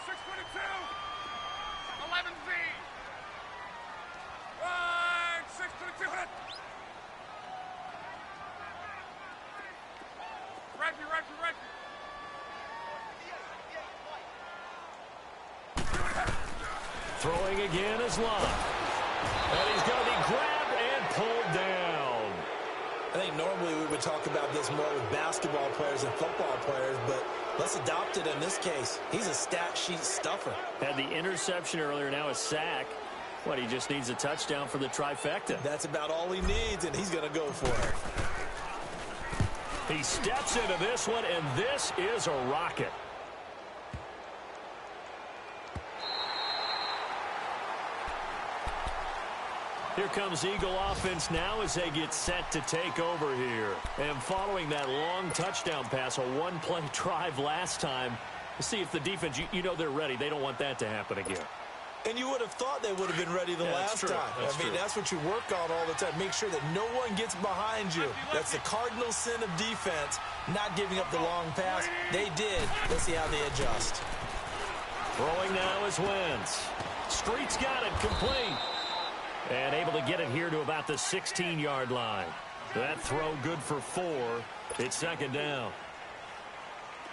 622. 11Z. 622. Reggie. Throwing again is Locke. And he's going to be grabbed and pulled down. I think normally we would talk about this more with basketball players and football players, but let's adopt it in this case. He's a stat sheet stuffer. Had the interception earlier, now a sack. He just needs a touchdown for the trifecta. That's about all he needs, and he's going to go for it. He steps into this one, and this is a rocket. Here comes Eagle offense now as they get set to take over here. And following that long touchdown pass, a one-play drive last time, to see if the defense, you know they're ready. They don't want that to happen again. And you would have thought they would have been ready the last time. That's what you work on all the time. Make sure that no one gets behind you. That's the cardinal sin of defense, not giving up the long pass. They did. Let's see how they adjust. Throwing now is Wentz. Street's got it complete. And able to get it here to about the 16-yard line. That throw good for 4. It's second down.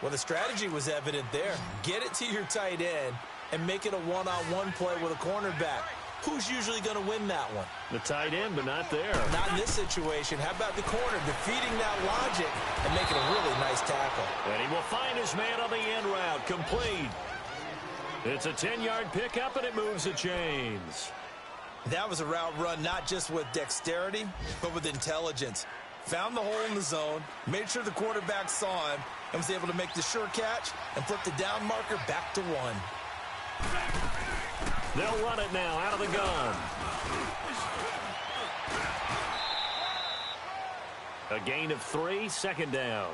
Well, the strategy was evident there. Get it to your tight end and make it a one-on-one play with a cornerback. Who's usually going to win that one? The tight end, but not there. Not in this situation. How about the corner defeating that logic and making a really nice tackle? And he will find his man on the end route. Complete. It's a 10-yard pickup, and it moves the chains. That was a route run not just with dexterity, but with intelligence. Found the hole in the zone, made sure the quarterback saw him, and was able to make the sure catch and flip the down marker back to 1. They'll run it now out of the gun. A gain of 3, second down.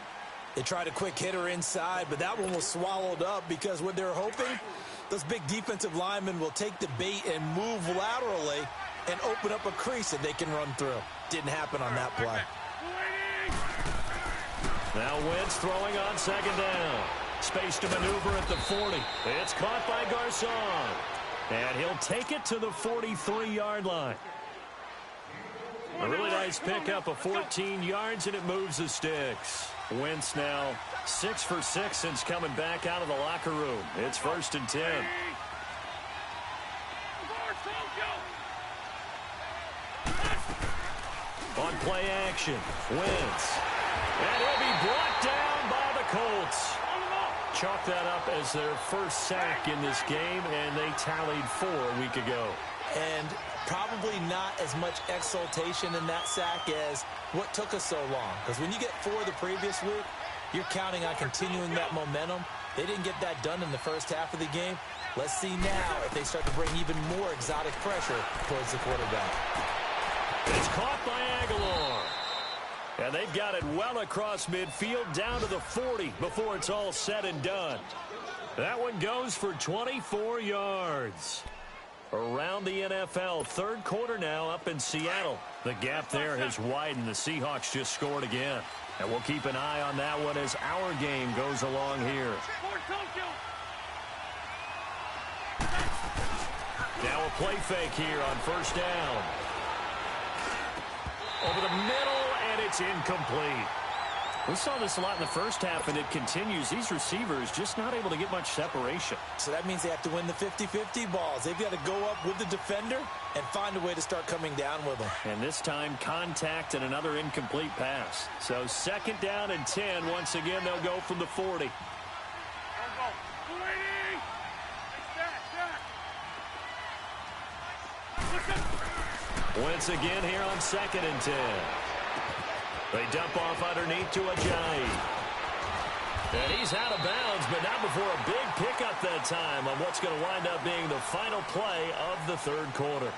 They tried a quick hitter inside, but that one was swallowed up because what they're hoping, those big defensive linemen will take the bait and move laterally and open up a crease that they can run through. Didn't happen on that play. Now Wentz throwing on second down. Space to maneuver at the 40. It's caught by Garcon. And he'll take it to the 43-yard line. A really nice pickup of 14 yards, and it moves the sticks. Wentz now 6 for 6 since coming back out of the locker room. It's 1st and 10. On play action, Wentz. And he'll be brought down by the Colts. Chalk that up as their first sack in this game, and they tallied 4 a week ago. And probably not as much exultation in that sack as what took us so long. Because when you get 4 the previous week, you're counting on continuing that momentum. They didn't get that done in the first half of the game. Let's see now if they start to bring even more exotic pressure towards the quarterback. It's caught by Aguilar. And they've got it well across midfield down to the 40 before it's all said and done. That one goes for 24 yards. Around the NFL, third quarter now up in Seattle. The gap there has widened. The Seahawks just scored again. And we'll keep an eye on that one as our game goes along here. Now a play fake here on first down. Over the middle, and it's incomplete. We saw this a lot in the first half, and it continues. These receivers just not able to get much separation. So that means they have to win the 50-50 balls. They've got to go up with the defender and find a way to start coming down with them. And this time, contact and another incomplete pass. So second down and 10. Once again, they'll go from the 40. Once again here on second and 10. They dump off underneath to Ajayi. And he's out of bounds, but not before a big pickup that time on what's going to wind up being the final play of the third quarter.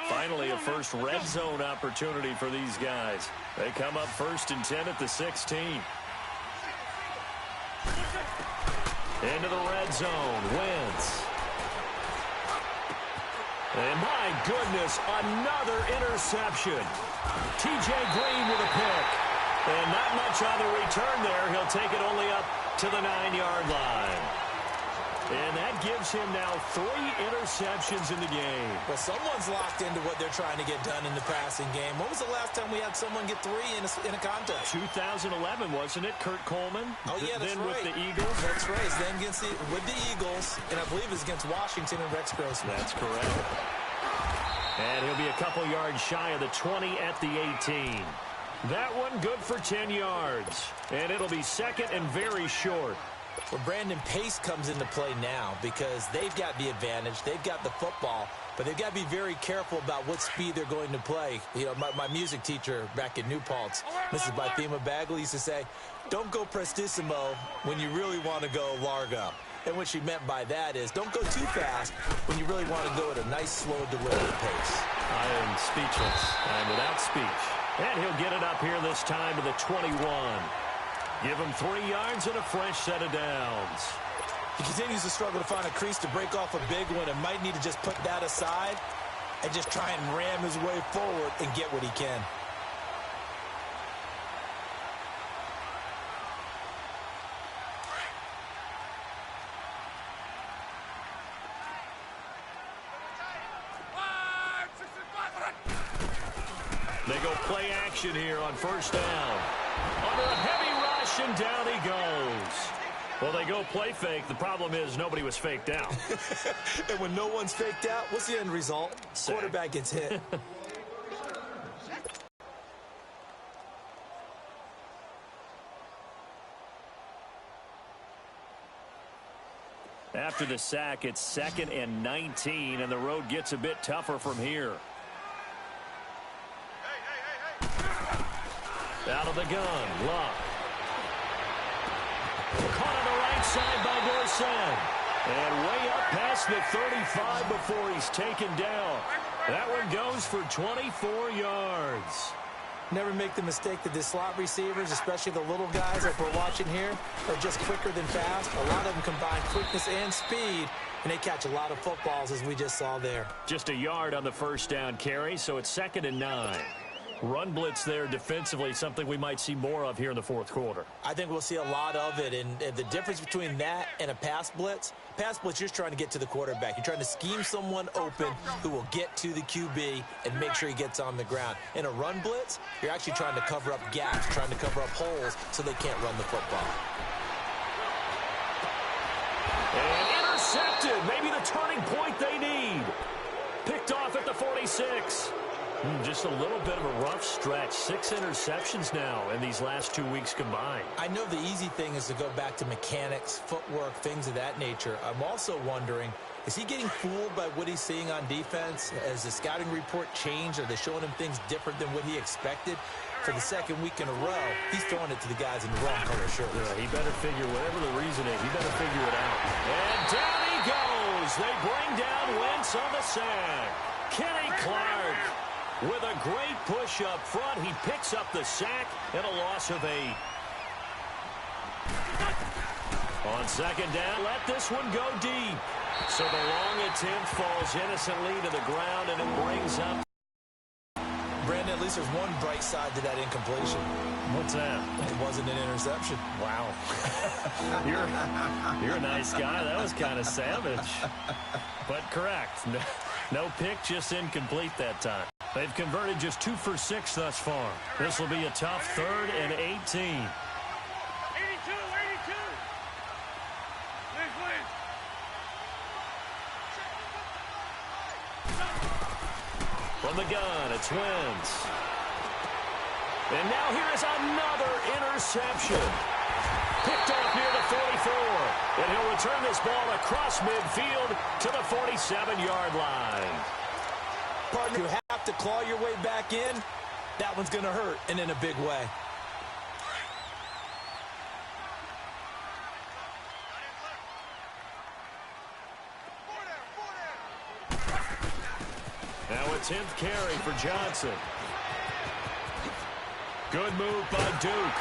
Finally, a first red zone opportunity for these guys. They come up 1st and 10 at the 16. Into the red zone. Wentz. And my goodness, another interception. TJ Green with a pick. And not much on the return there. He'll take it only up to the 9-yard line. And that gives him now 3 interceptions in the game. Well, someone's locked into what they're trying to get done in the passing game. When was the last time we had someone get 3 in a contest? 2011, wasn't it? Kurt Coleman? Oh, yeah, that's then right. With the Eagles? That's right. Then with the Eagles, and I believe it's against Washington and Rex Grossman. That's correct. And he'll be a couple yards shy of the 20 at the 18. That one good for 10 yards. And it'll be second and very short. Well, Brandon, pace comes into play now because they've got the advantage. They've got the football, but they've got to be very careful about what speed they're going to play. You know, my music teacher back in New Paltz, Mrs. Bythema Bagley, used to say, don't go prestissimo when you really want to go largo. And what she meant by that is don't go too fast when you really want to go at a nice, slow, deliberate pace. I am speechless. I'm without speech. And he'll get it up here this time to the 21. Give him 3 yards and a fresh set of downs. He continues to struggle to find a crease to break off a big one and might need to just put that aside and just try and ram his way forward and get what he can. They go play action here on first down. Under a heavy rush, and down he goes. Well, they go play fake. The problem is nobody was faked out. And when no one's faked out, what's the end result? Sack. Quarterback gets hit. After the sack, it's 2nd and 19, and the road gets a bit tougher from here. Out of the gun, Luck. Caught on the right side by Dorsett. And way up past the 35 before he's taken down. That one goes for 24 yards. Never make the mistake that the slot receivers, especially the little guys like we're watching here, are just quicker than fast. A lot of them combine quickness and speed, and they catch a lot of footballs, as we just saw there. Just a yard on the first down carry, so it's 2nd and 9. Run blitz there defensively, something we might see more of here in the fourth quarter. I think we'll see a lot of it, and the difference between that and a pass blitz, you're just trying to get to the quarterback. You're trying to scheme someone open who will get to the QB and make sure he gets on the ground. In a run blitz, you're actually trying to cover up gaps, trying to cover up holes so they can't run the football. And intercepted, maybe the turning point they need. Picked off at the 46. Just a little bit of a rough stretch. 6 interceptions now in these last 2 weeks combined. I know the easy thing is to go back to mechanics, footwork, things of that nature. I'm also wondering, is he getting fooled by what he's seeing on defense? Has the scouting report changed? Are they showing him things different than what he expected? For the second week in a row, he's throwing it to the guys in the wrong color shirts. Yeah, he better figure, whatever the reason is, he better figure it out. And down he goes. They bring down Wentz on the sack. Kenny Clark. With a great push up front, he picks up the sack and a loss of 8. On second down, let this one go deep. So the long attempt falls innocently to the ground, and it brings up. Brandon, at least there's one bright side to that incompletion. What's that? It wasn't an interception. Wow. You're a nice guy. That was kind of savage. But correct. No pick, just incomplete that time. They've converted just 2 for 6 thus far. This will be a tough 3rd and 18. 82. Please. From the gun, it's Wentz. And now here is another interception. Picked off near the 44. And he'll return this ball across midfield to the 47-yard line. Partner, you have to claw your way back in. That one's going to hurt, and in a big way. Now a 10th carry for Johnson. Good move by Duke.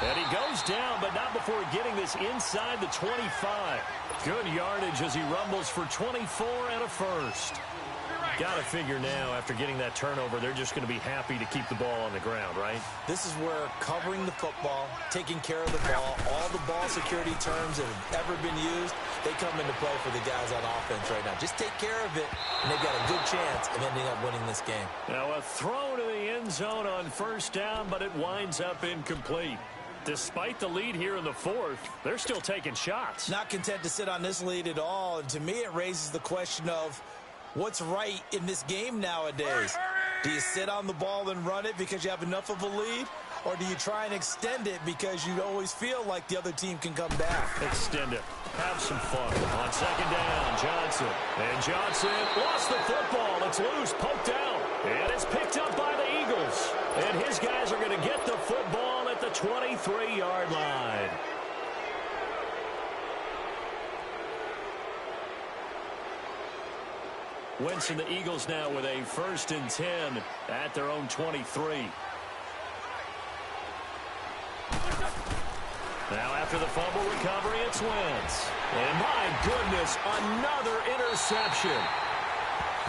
And he goes down, but not before getting this inside the 25. Good yardage as he rumbles for 24 and a first. Got to figure now, after getting that turnover, they're just going to be happy to keep the ball on the ground, right? This is where covering the football, taking care of the ball, all the ball security terms that have ever been used, they come into play for the guys on offense right now. Just take care of it, and they've got a good chance of ending up winning this game. Now a throw to the end zone on first down, but it winds up incomplete. Despite the lead here in the 4th, they're still taking shots. Not content to sit on this lead at all, and to me it raises the question of what's right in this game nowadays. Do you sit on the ball and run it because you have enough of a lead? Or do you try and extend it because you always feel like the other team can come back? Extend it. Have some fun. On second down, Johnson. And Johnson lost the football. It's loose, poked out. And it's picked up by the Eagles. And his guys are going to get the football at the 23-yard line. Wentz and the Eagles now with a 1st and 10 at their own 23. Now after the fumble recovery, it's Wentz. And my goodness, another interception.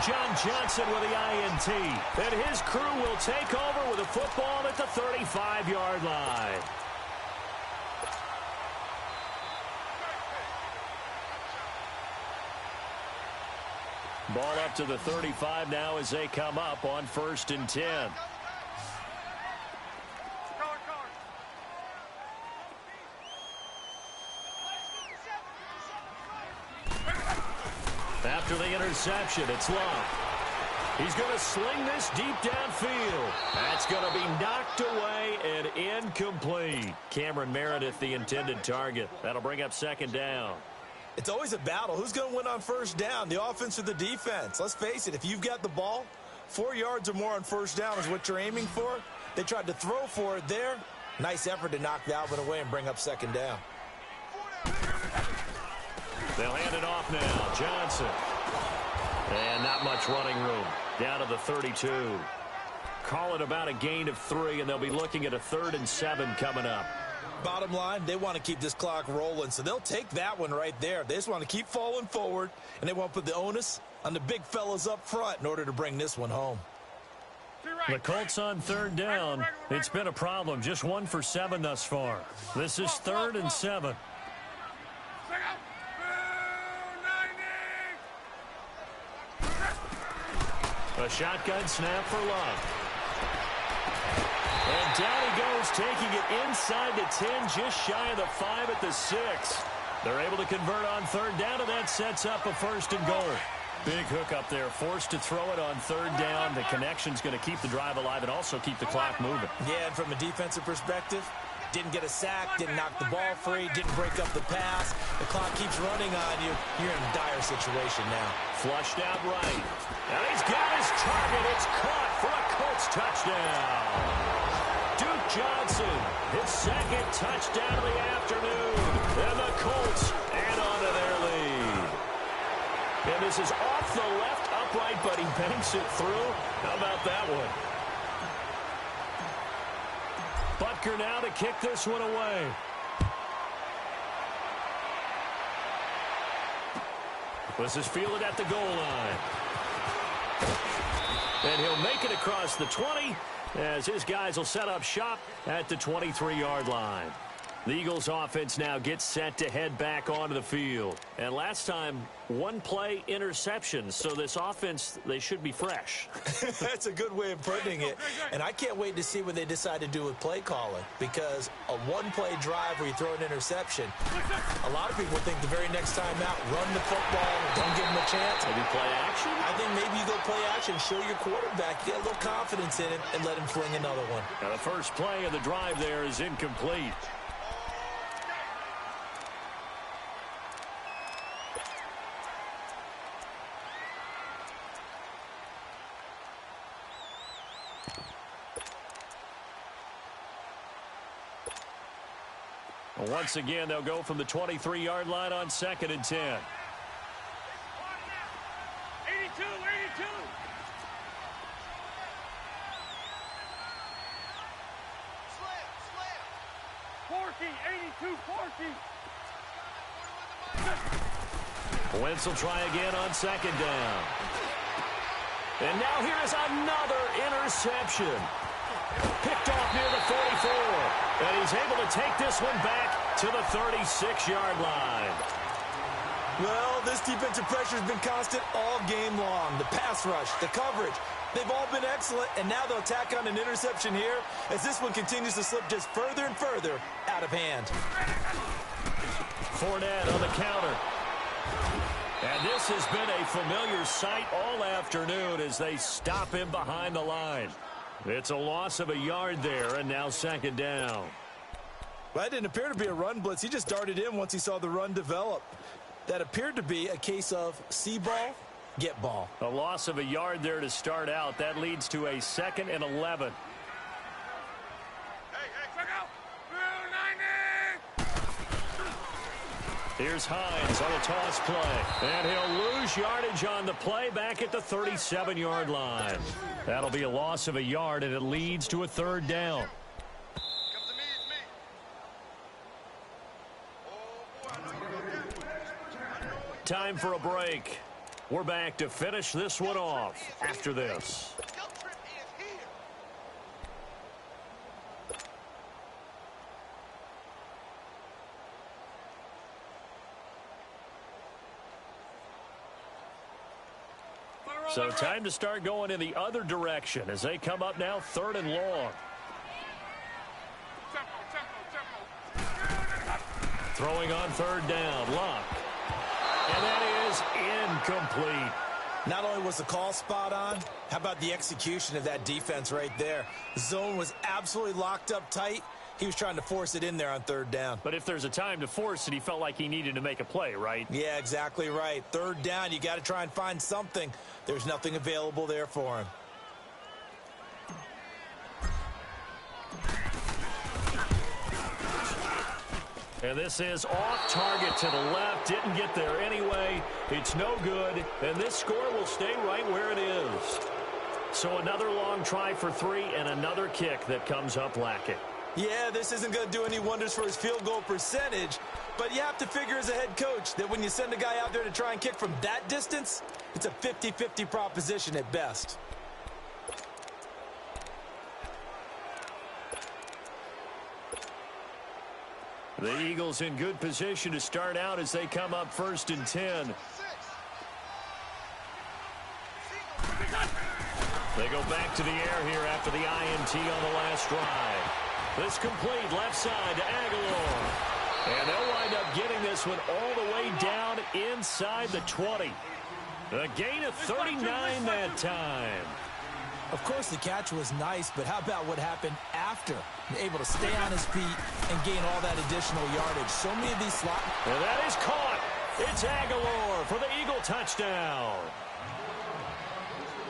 John Johnson with the INT. And his crew will take over with a football at the 35-yard line. Ball up to the 35 now as they come up on 1st and 10. After the interception, it's Love. He's going to sling this deep downfield. That's going to be knocked away and incomplete. Cameron Meredith, the intended target. That'll bring up 2nd down. It's always a battle. Who's going to win on 1st down, the offense or the defense? Let's face it, if you've got the ball, 4 yards or more on 1st down is what you're aiming for. They tried to throw for it there. Nice effort to knock that one away and bring up 2nd down. They'll hand it off now. Johnson. And not much running room. Down to the 32. Call it about a gain of 3, and they'll be looking at a 3rd and 7 coming up. Bottom line, they want to keep this clock rolling, so they'll take that one right there. They just want to keep falling forward, and they want to put the onus on the big fellas up front in order to bring this one home. The Colts on 3rd down. It's been a problem. Just 1 for 7 thus far. This is 3rd and 7. A shotgun snap for Love. And down he goes, taking it inside the 10, just shy of the 5 at the 6. They're able to convert on 3rd down, and that sets up a 1st and goal. Big hook up there, forced to throw it on 3rd down. The connection's going to keep the drive alive and also keep the clock moving. Yeah, and from a defensive perspective, didn't get a sack, didn't knock the ball free, didn't break up the pass. The clock keeps running on you. You're in a dire situation now. Flushed out right. And he's got his target. It's caught for a Colts touchdown. Duke Johnson, his 2nd touchdown of the afternoon. And the Colts add on to their lead. And this is off the left upright, but he banks it through. How about that one? Butker now to kick this one away. This is fielded at the goal line. And he'll make it across the 20 as his guys will set up shop at the 23-yard line. The Eagles offense now gets set to head back onto the field. And last time, 1 play interception. So this offense, they should be fresh. That's a good way of putting it. And I can't wait to see what they decide to do with play calling. Because a 1-play drive where you throw an interception, a lot of people think the very next time out, run the football, don't give them a chance. Maybe play action? I think maybe you go play action, show your quarterback, get a little confidence in him, and let him fling another one. Now the first play of the drive there is incomplete. Once again, they'll go from the 23-yard line on 2nd and 10. 82, 82. Forky, 82, Forky. Wentz will try again on 2nd down. And now here is another interception. Picked off near the 44. And he's able to take this one back to the 36-yard line. Well, this defensive pressure has been constant all game long. The pass rush, the coverage, they've all been excellent, and now they'll tack on an interception here as this one continues to slip just further and further out of hand. Fournette on the counter. And this has been a familiar sight all afternoon as they stop him behind the line. It's a loss of a yard there, and now 2nd down. Well, that didn't appear to be a run blitz. He just darted in once he saw the run develop. That appeared to be a case of see ball, get ball. A loss of a yard there to start out. That leads to a 2nd and 11. Here's Hines on a toss play. And he'll lose yardage on the play back at the 37-yard line. That'll be a loss of a yard, and it leads to a 3rd down. Time for a break. We're back to finish this one off after this. So time to start going in the other direction as they come up now 3rd and long. Throwing on 3rd down, Luck. And that is incomplete. Not only was the call spot on, how about the execution of that defense right there? The zone was absolutely locked up tight. He was trying to force it in there on 3rd down. But if there's a time to force it, he felt like he needed to make a play, right? Yeah, exactly right. 3rd down, you got to try and find something. There's nothing available there for him. And this is off target to the left. Didn't get there anyway. It's no good. And this score will stay right where it is. So another long try for 3 and another kick that comes up lacking. Yeah, this isn't going to do any wonders for his field goal percentage, but you have to figure as a head coach that when you send a guy out there to try and kick from that distance, it's a 50-50 proposition at best. The Eagles in good position to start out as they come up 1st and 10. They go back to the air here after the INT on the last drive. This complete left side to Aguilar. And they'll wind up getting this one all the way down inside the 20. A gain of 39 that time. Of course, the catch was nice, but how about what happened after? Able to stay on his feet and gain all that additional yardage. So many of these slot. And that is caught. It's Aguilar for the Eagle touchdown.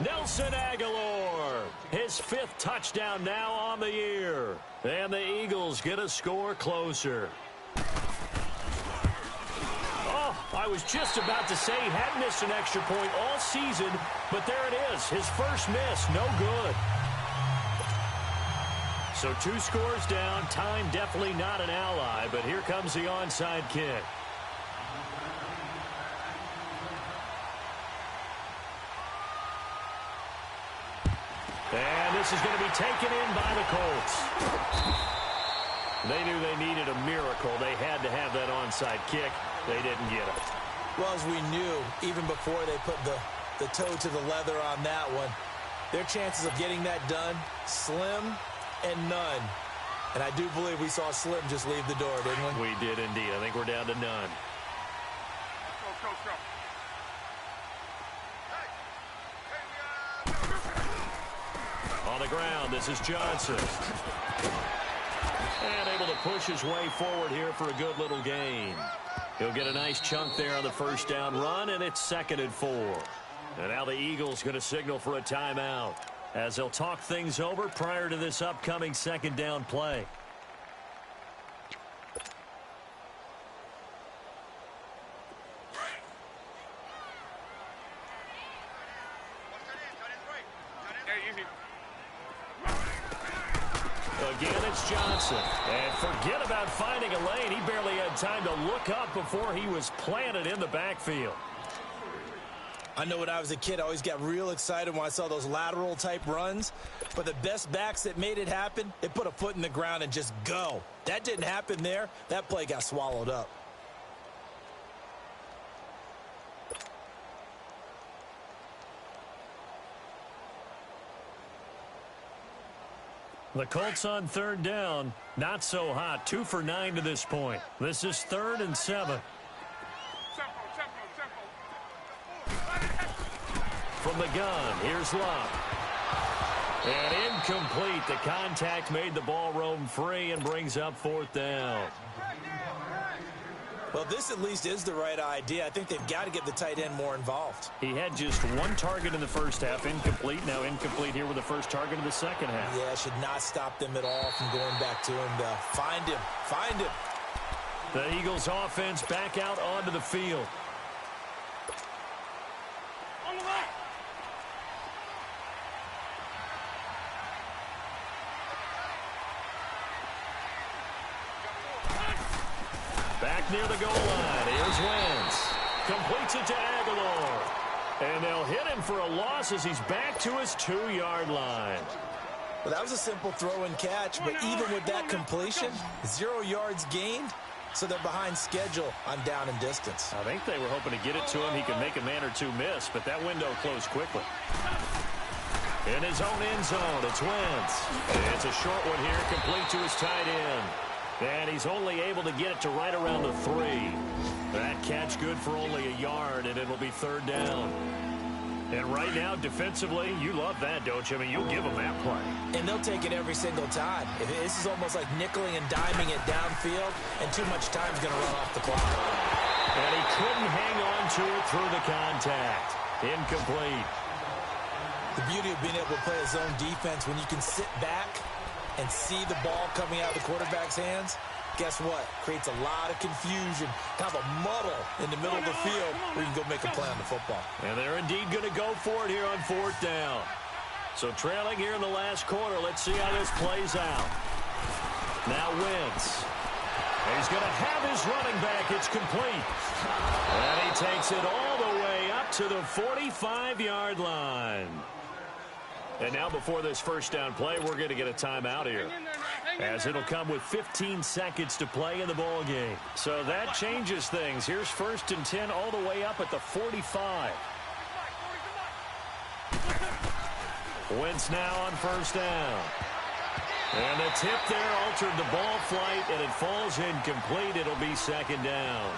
Nelson Aguilar, his 5th touchdown now on the year. And the Eagles get a score closer. Oh, I was just about to say he hadn't missed an extra point all season, but there it is, his first miss, no good. So 2 scores down, time definitely not an ally, but here comes the onside kick. And this is going to be taken in by the Colts. They knew they needed a miracle. They had to have that onside kick. They didn't get it. Well, as we knew, even before they put the toe to the leather on that one, their chances of getting that done, slim and none. And I do believe we saw Slim just leave the door, didn't we? We did indeed. I think we're down to none. Go. On the ground, this is Johnson. And able to push his way forward here for a good little gain. He'll get a nice chunk there on the 1st down run, and it's 2nd and 4. And now the Eagles going to signal for a timeout as they'll talk things over prior to this upcoming 2nd down play. Again, it's Johnson. And forget about finding a lane. He barely had time to look up before he was planted in the backfield. I know when I was a kid, I always got real excited when I saw those lateral type runs. But the best backs that made it happen, they put a foot in the ground and just go. That didn't happen there. That play got swallowed up. The Colts on 3rd down. Not so hot. 2 for 9 to this point. This is 3rd and 7. From the gun, here's Luck. And incomplete. The contact made the ball roam free and brings up 4th down. Well, this at least is the right idea. I think they've got to get the tight end more involved. He had just 1 target in the 1st half, incomplete. Now incomplete here with the 1st target of the 2nd half. Yeah, should not stop them at all from going back to him, though. Find him. The Eagles offense back out onto the field. Back near the goal line. Here's Wentz. Completes it to Aguilar. And they'll hit him for a loss as he's back to his 2-yard line. Well, that was a simple throw and catch, but even with that completion, 0 yards gained, so they're behind schedule on down and distance. I think they were hoping to get it to him. He could make a man or two miss, but that window closed quickly. In his own end zone, it's Wentz. It's a short one here, complete to his tight end. And he's only able to get it to right around the 3. That catch good for only a yard, and it'll be 3rd down. And right now, defensively, you love that, don't you? I mean, you'll give them that play. And they'll take it every single time. This is almost like nickeling and diming it downfield, and too much time's going to run off the clock. And he couldn't hang on to it through the contact. Incomplete. The beauty of being able to play a zone defense when you can sit back and see the ball coming out of the quarterback's hands, guess what? Creates a lot of confusion, kind of a muddle in the middle of the field where you can go make a play on the football. And they're indeed going to go for it here on 4th down. So trailing here in the last quarter, let's see how this plays out. Now Wentz. He's going to have his running back. It's complete. And he takes it all the way up to the 45-yard line. And now before this first down play, we're going to get a timeout here, as it'll come with 15 seconds to play in the ball game. So that changes things. Here's 1st and 10 all the way up at the 45. Wentz now on 1st down. And the tip there altered the ball flight, and it falls incomplete. It'll be 2nd down.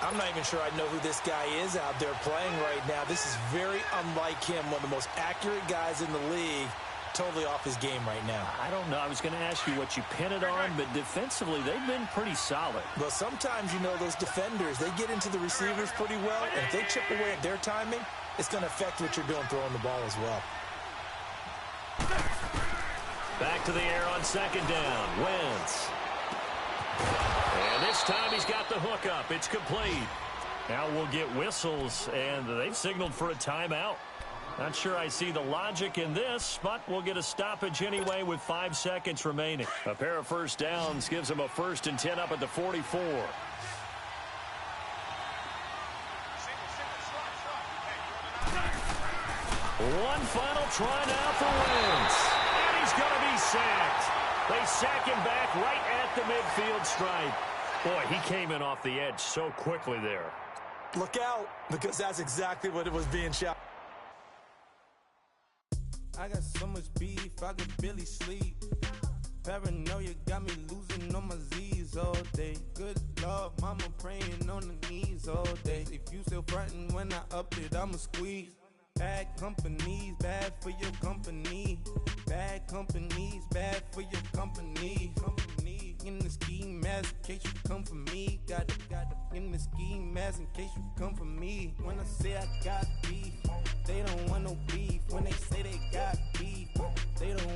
I'm not even sure I know who this guy is out there playing right now. This is very unlike him, one of the most accurate guys in the league, totally off his game right now. I don't know. I was going to ask you what you pin it on, but defensively, they've been pretty solid. Well, sometimes, you know, those defenders, they get into the receivers pretty well, and if they chip away at their timing, it's going to affect what you're doing throwing the ball as well. Back to the air on 2nd down. Wentz. And this time he's got the hook up. It's complete. Now we'll get whistles, and they've signaled for a timeout. Not sure I see the logic in this, but we'll get a stoppage anyway with 5 seconds remaining. A pair of first downs gives them a 1st and 10 up at the 44. One final try now for Wentz. And he's going to be sacked. They sack him back right at the midfield stripe. Boy, he came in off the edge so quickly there. Look out, because that's exactly what it was being shot. I got so much beef, I could barely sleep. Paranoia got me losing on my Z's all day. Good Lord, mama praying on the knees all day. If you still frontin' when I up it, I'ma squeeze. Bad companies, bad for your company. Bad companies, bad for your company. In the ski mask in case you come for me. Got in the ski mask in case you come for me. When I say I got beef, they don't want no beef. When they say they got beef, they don't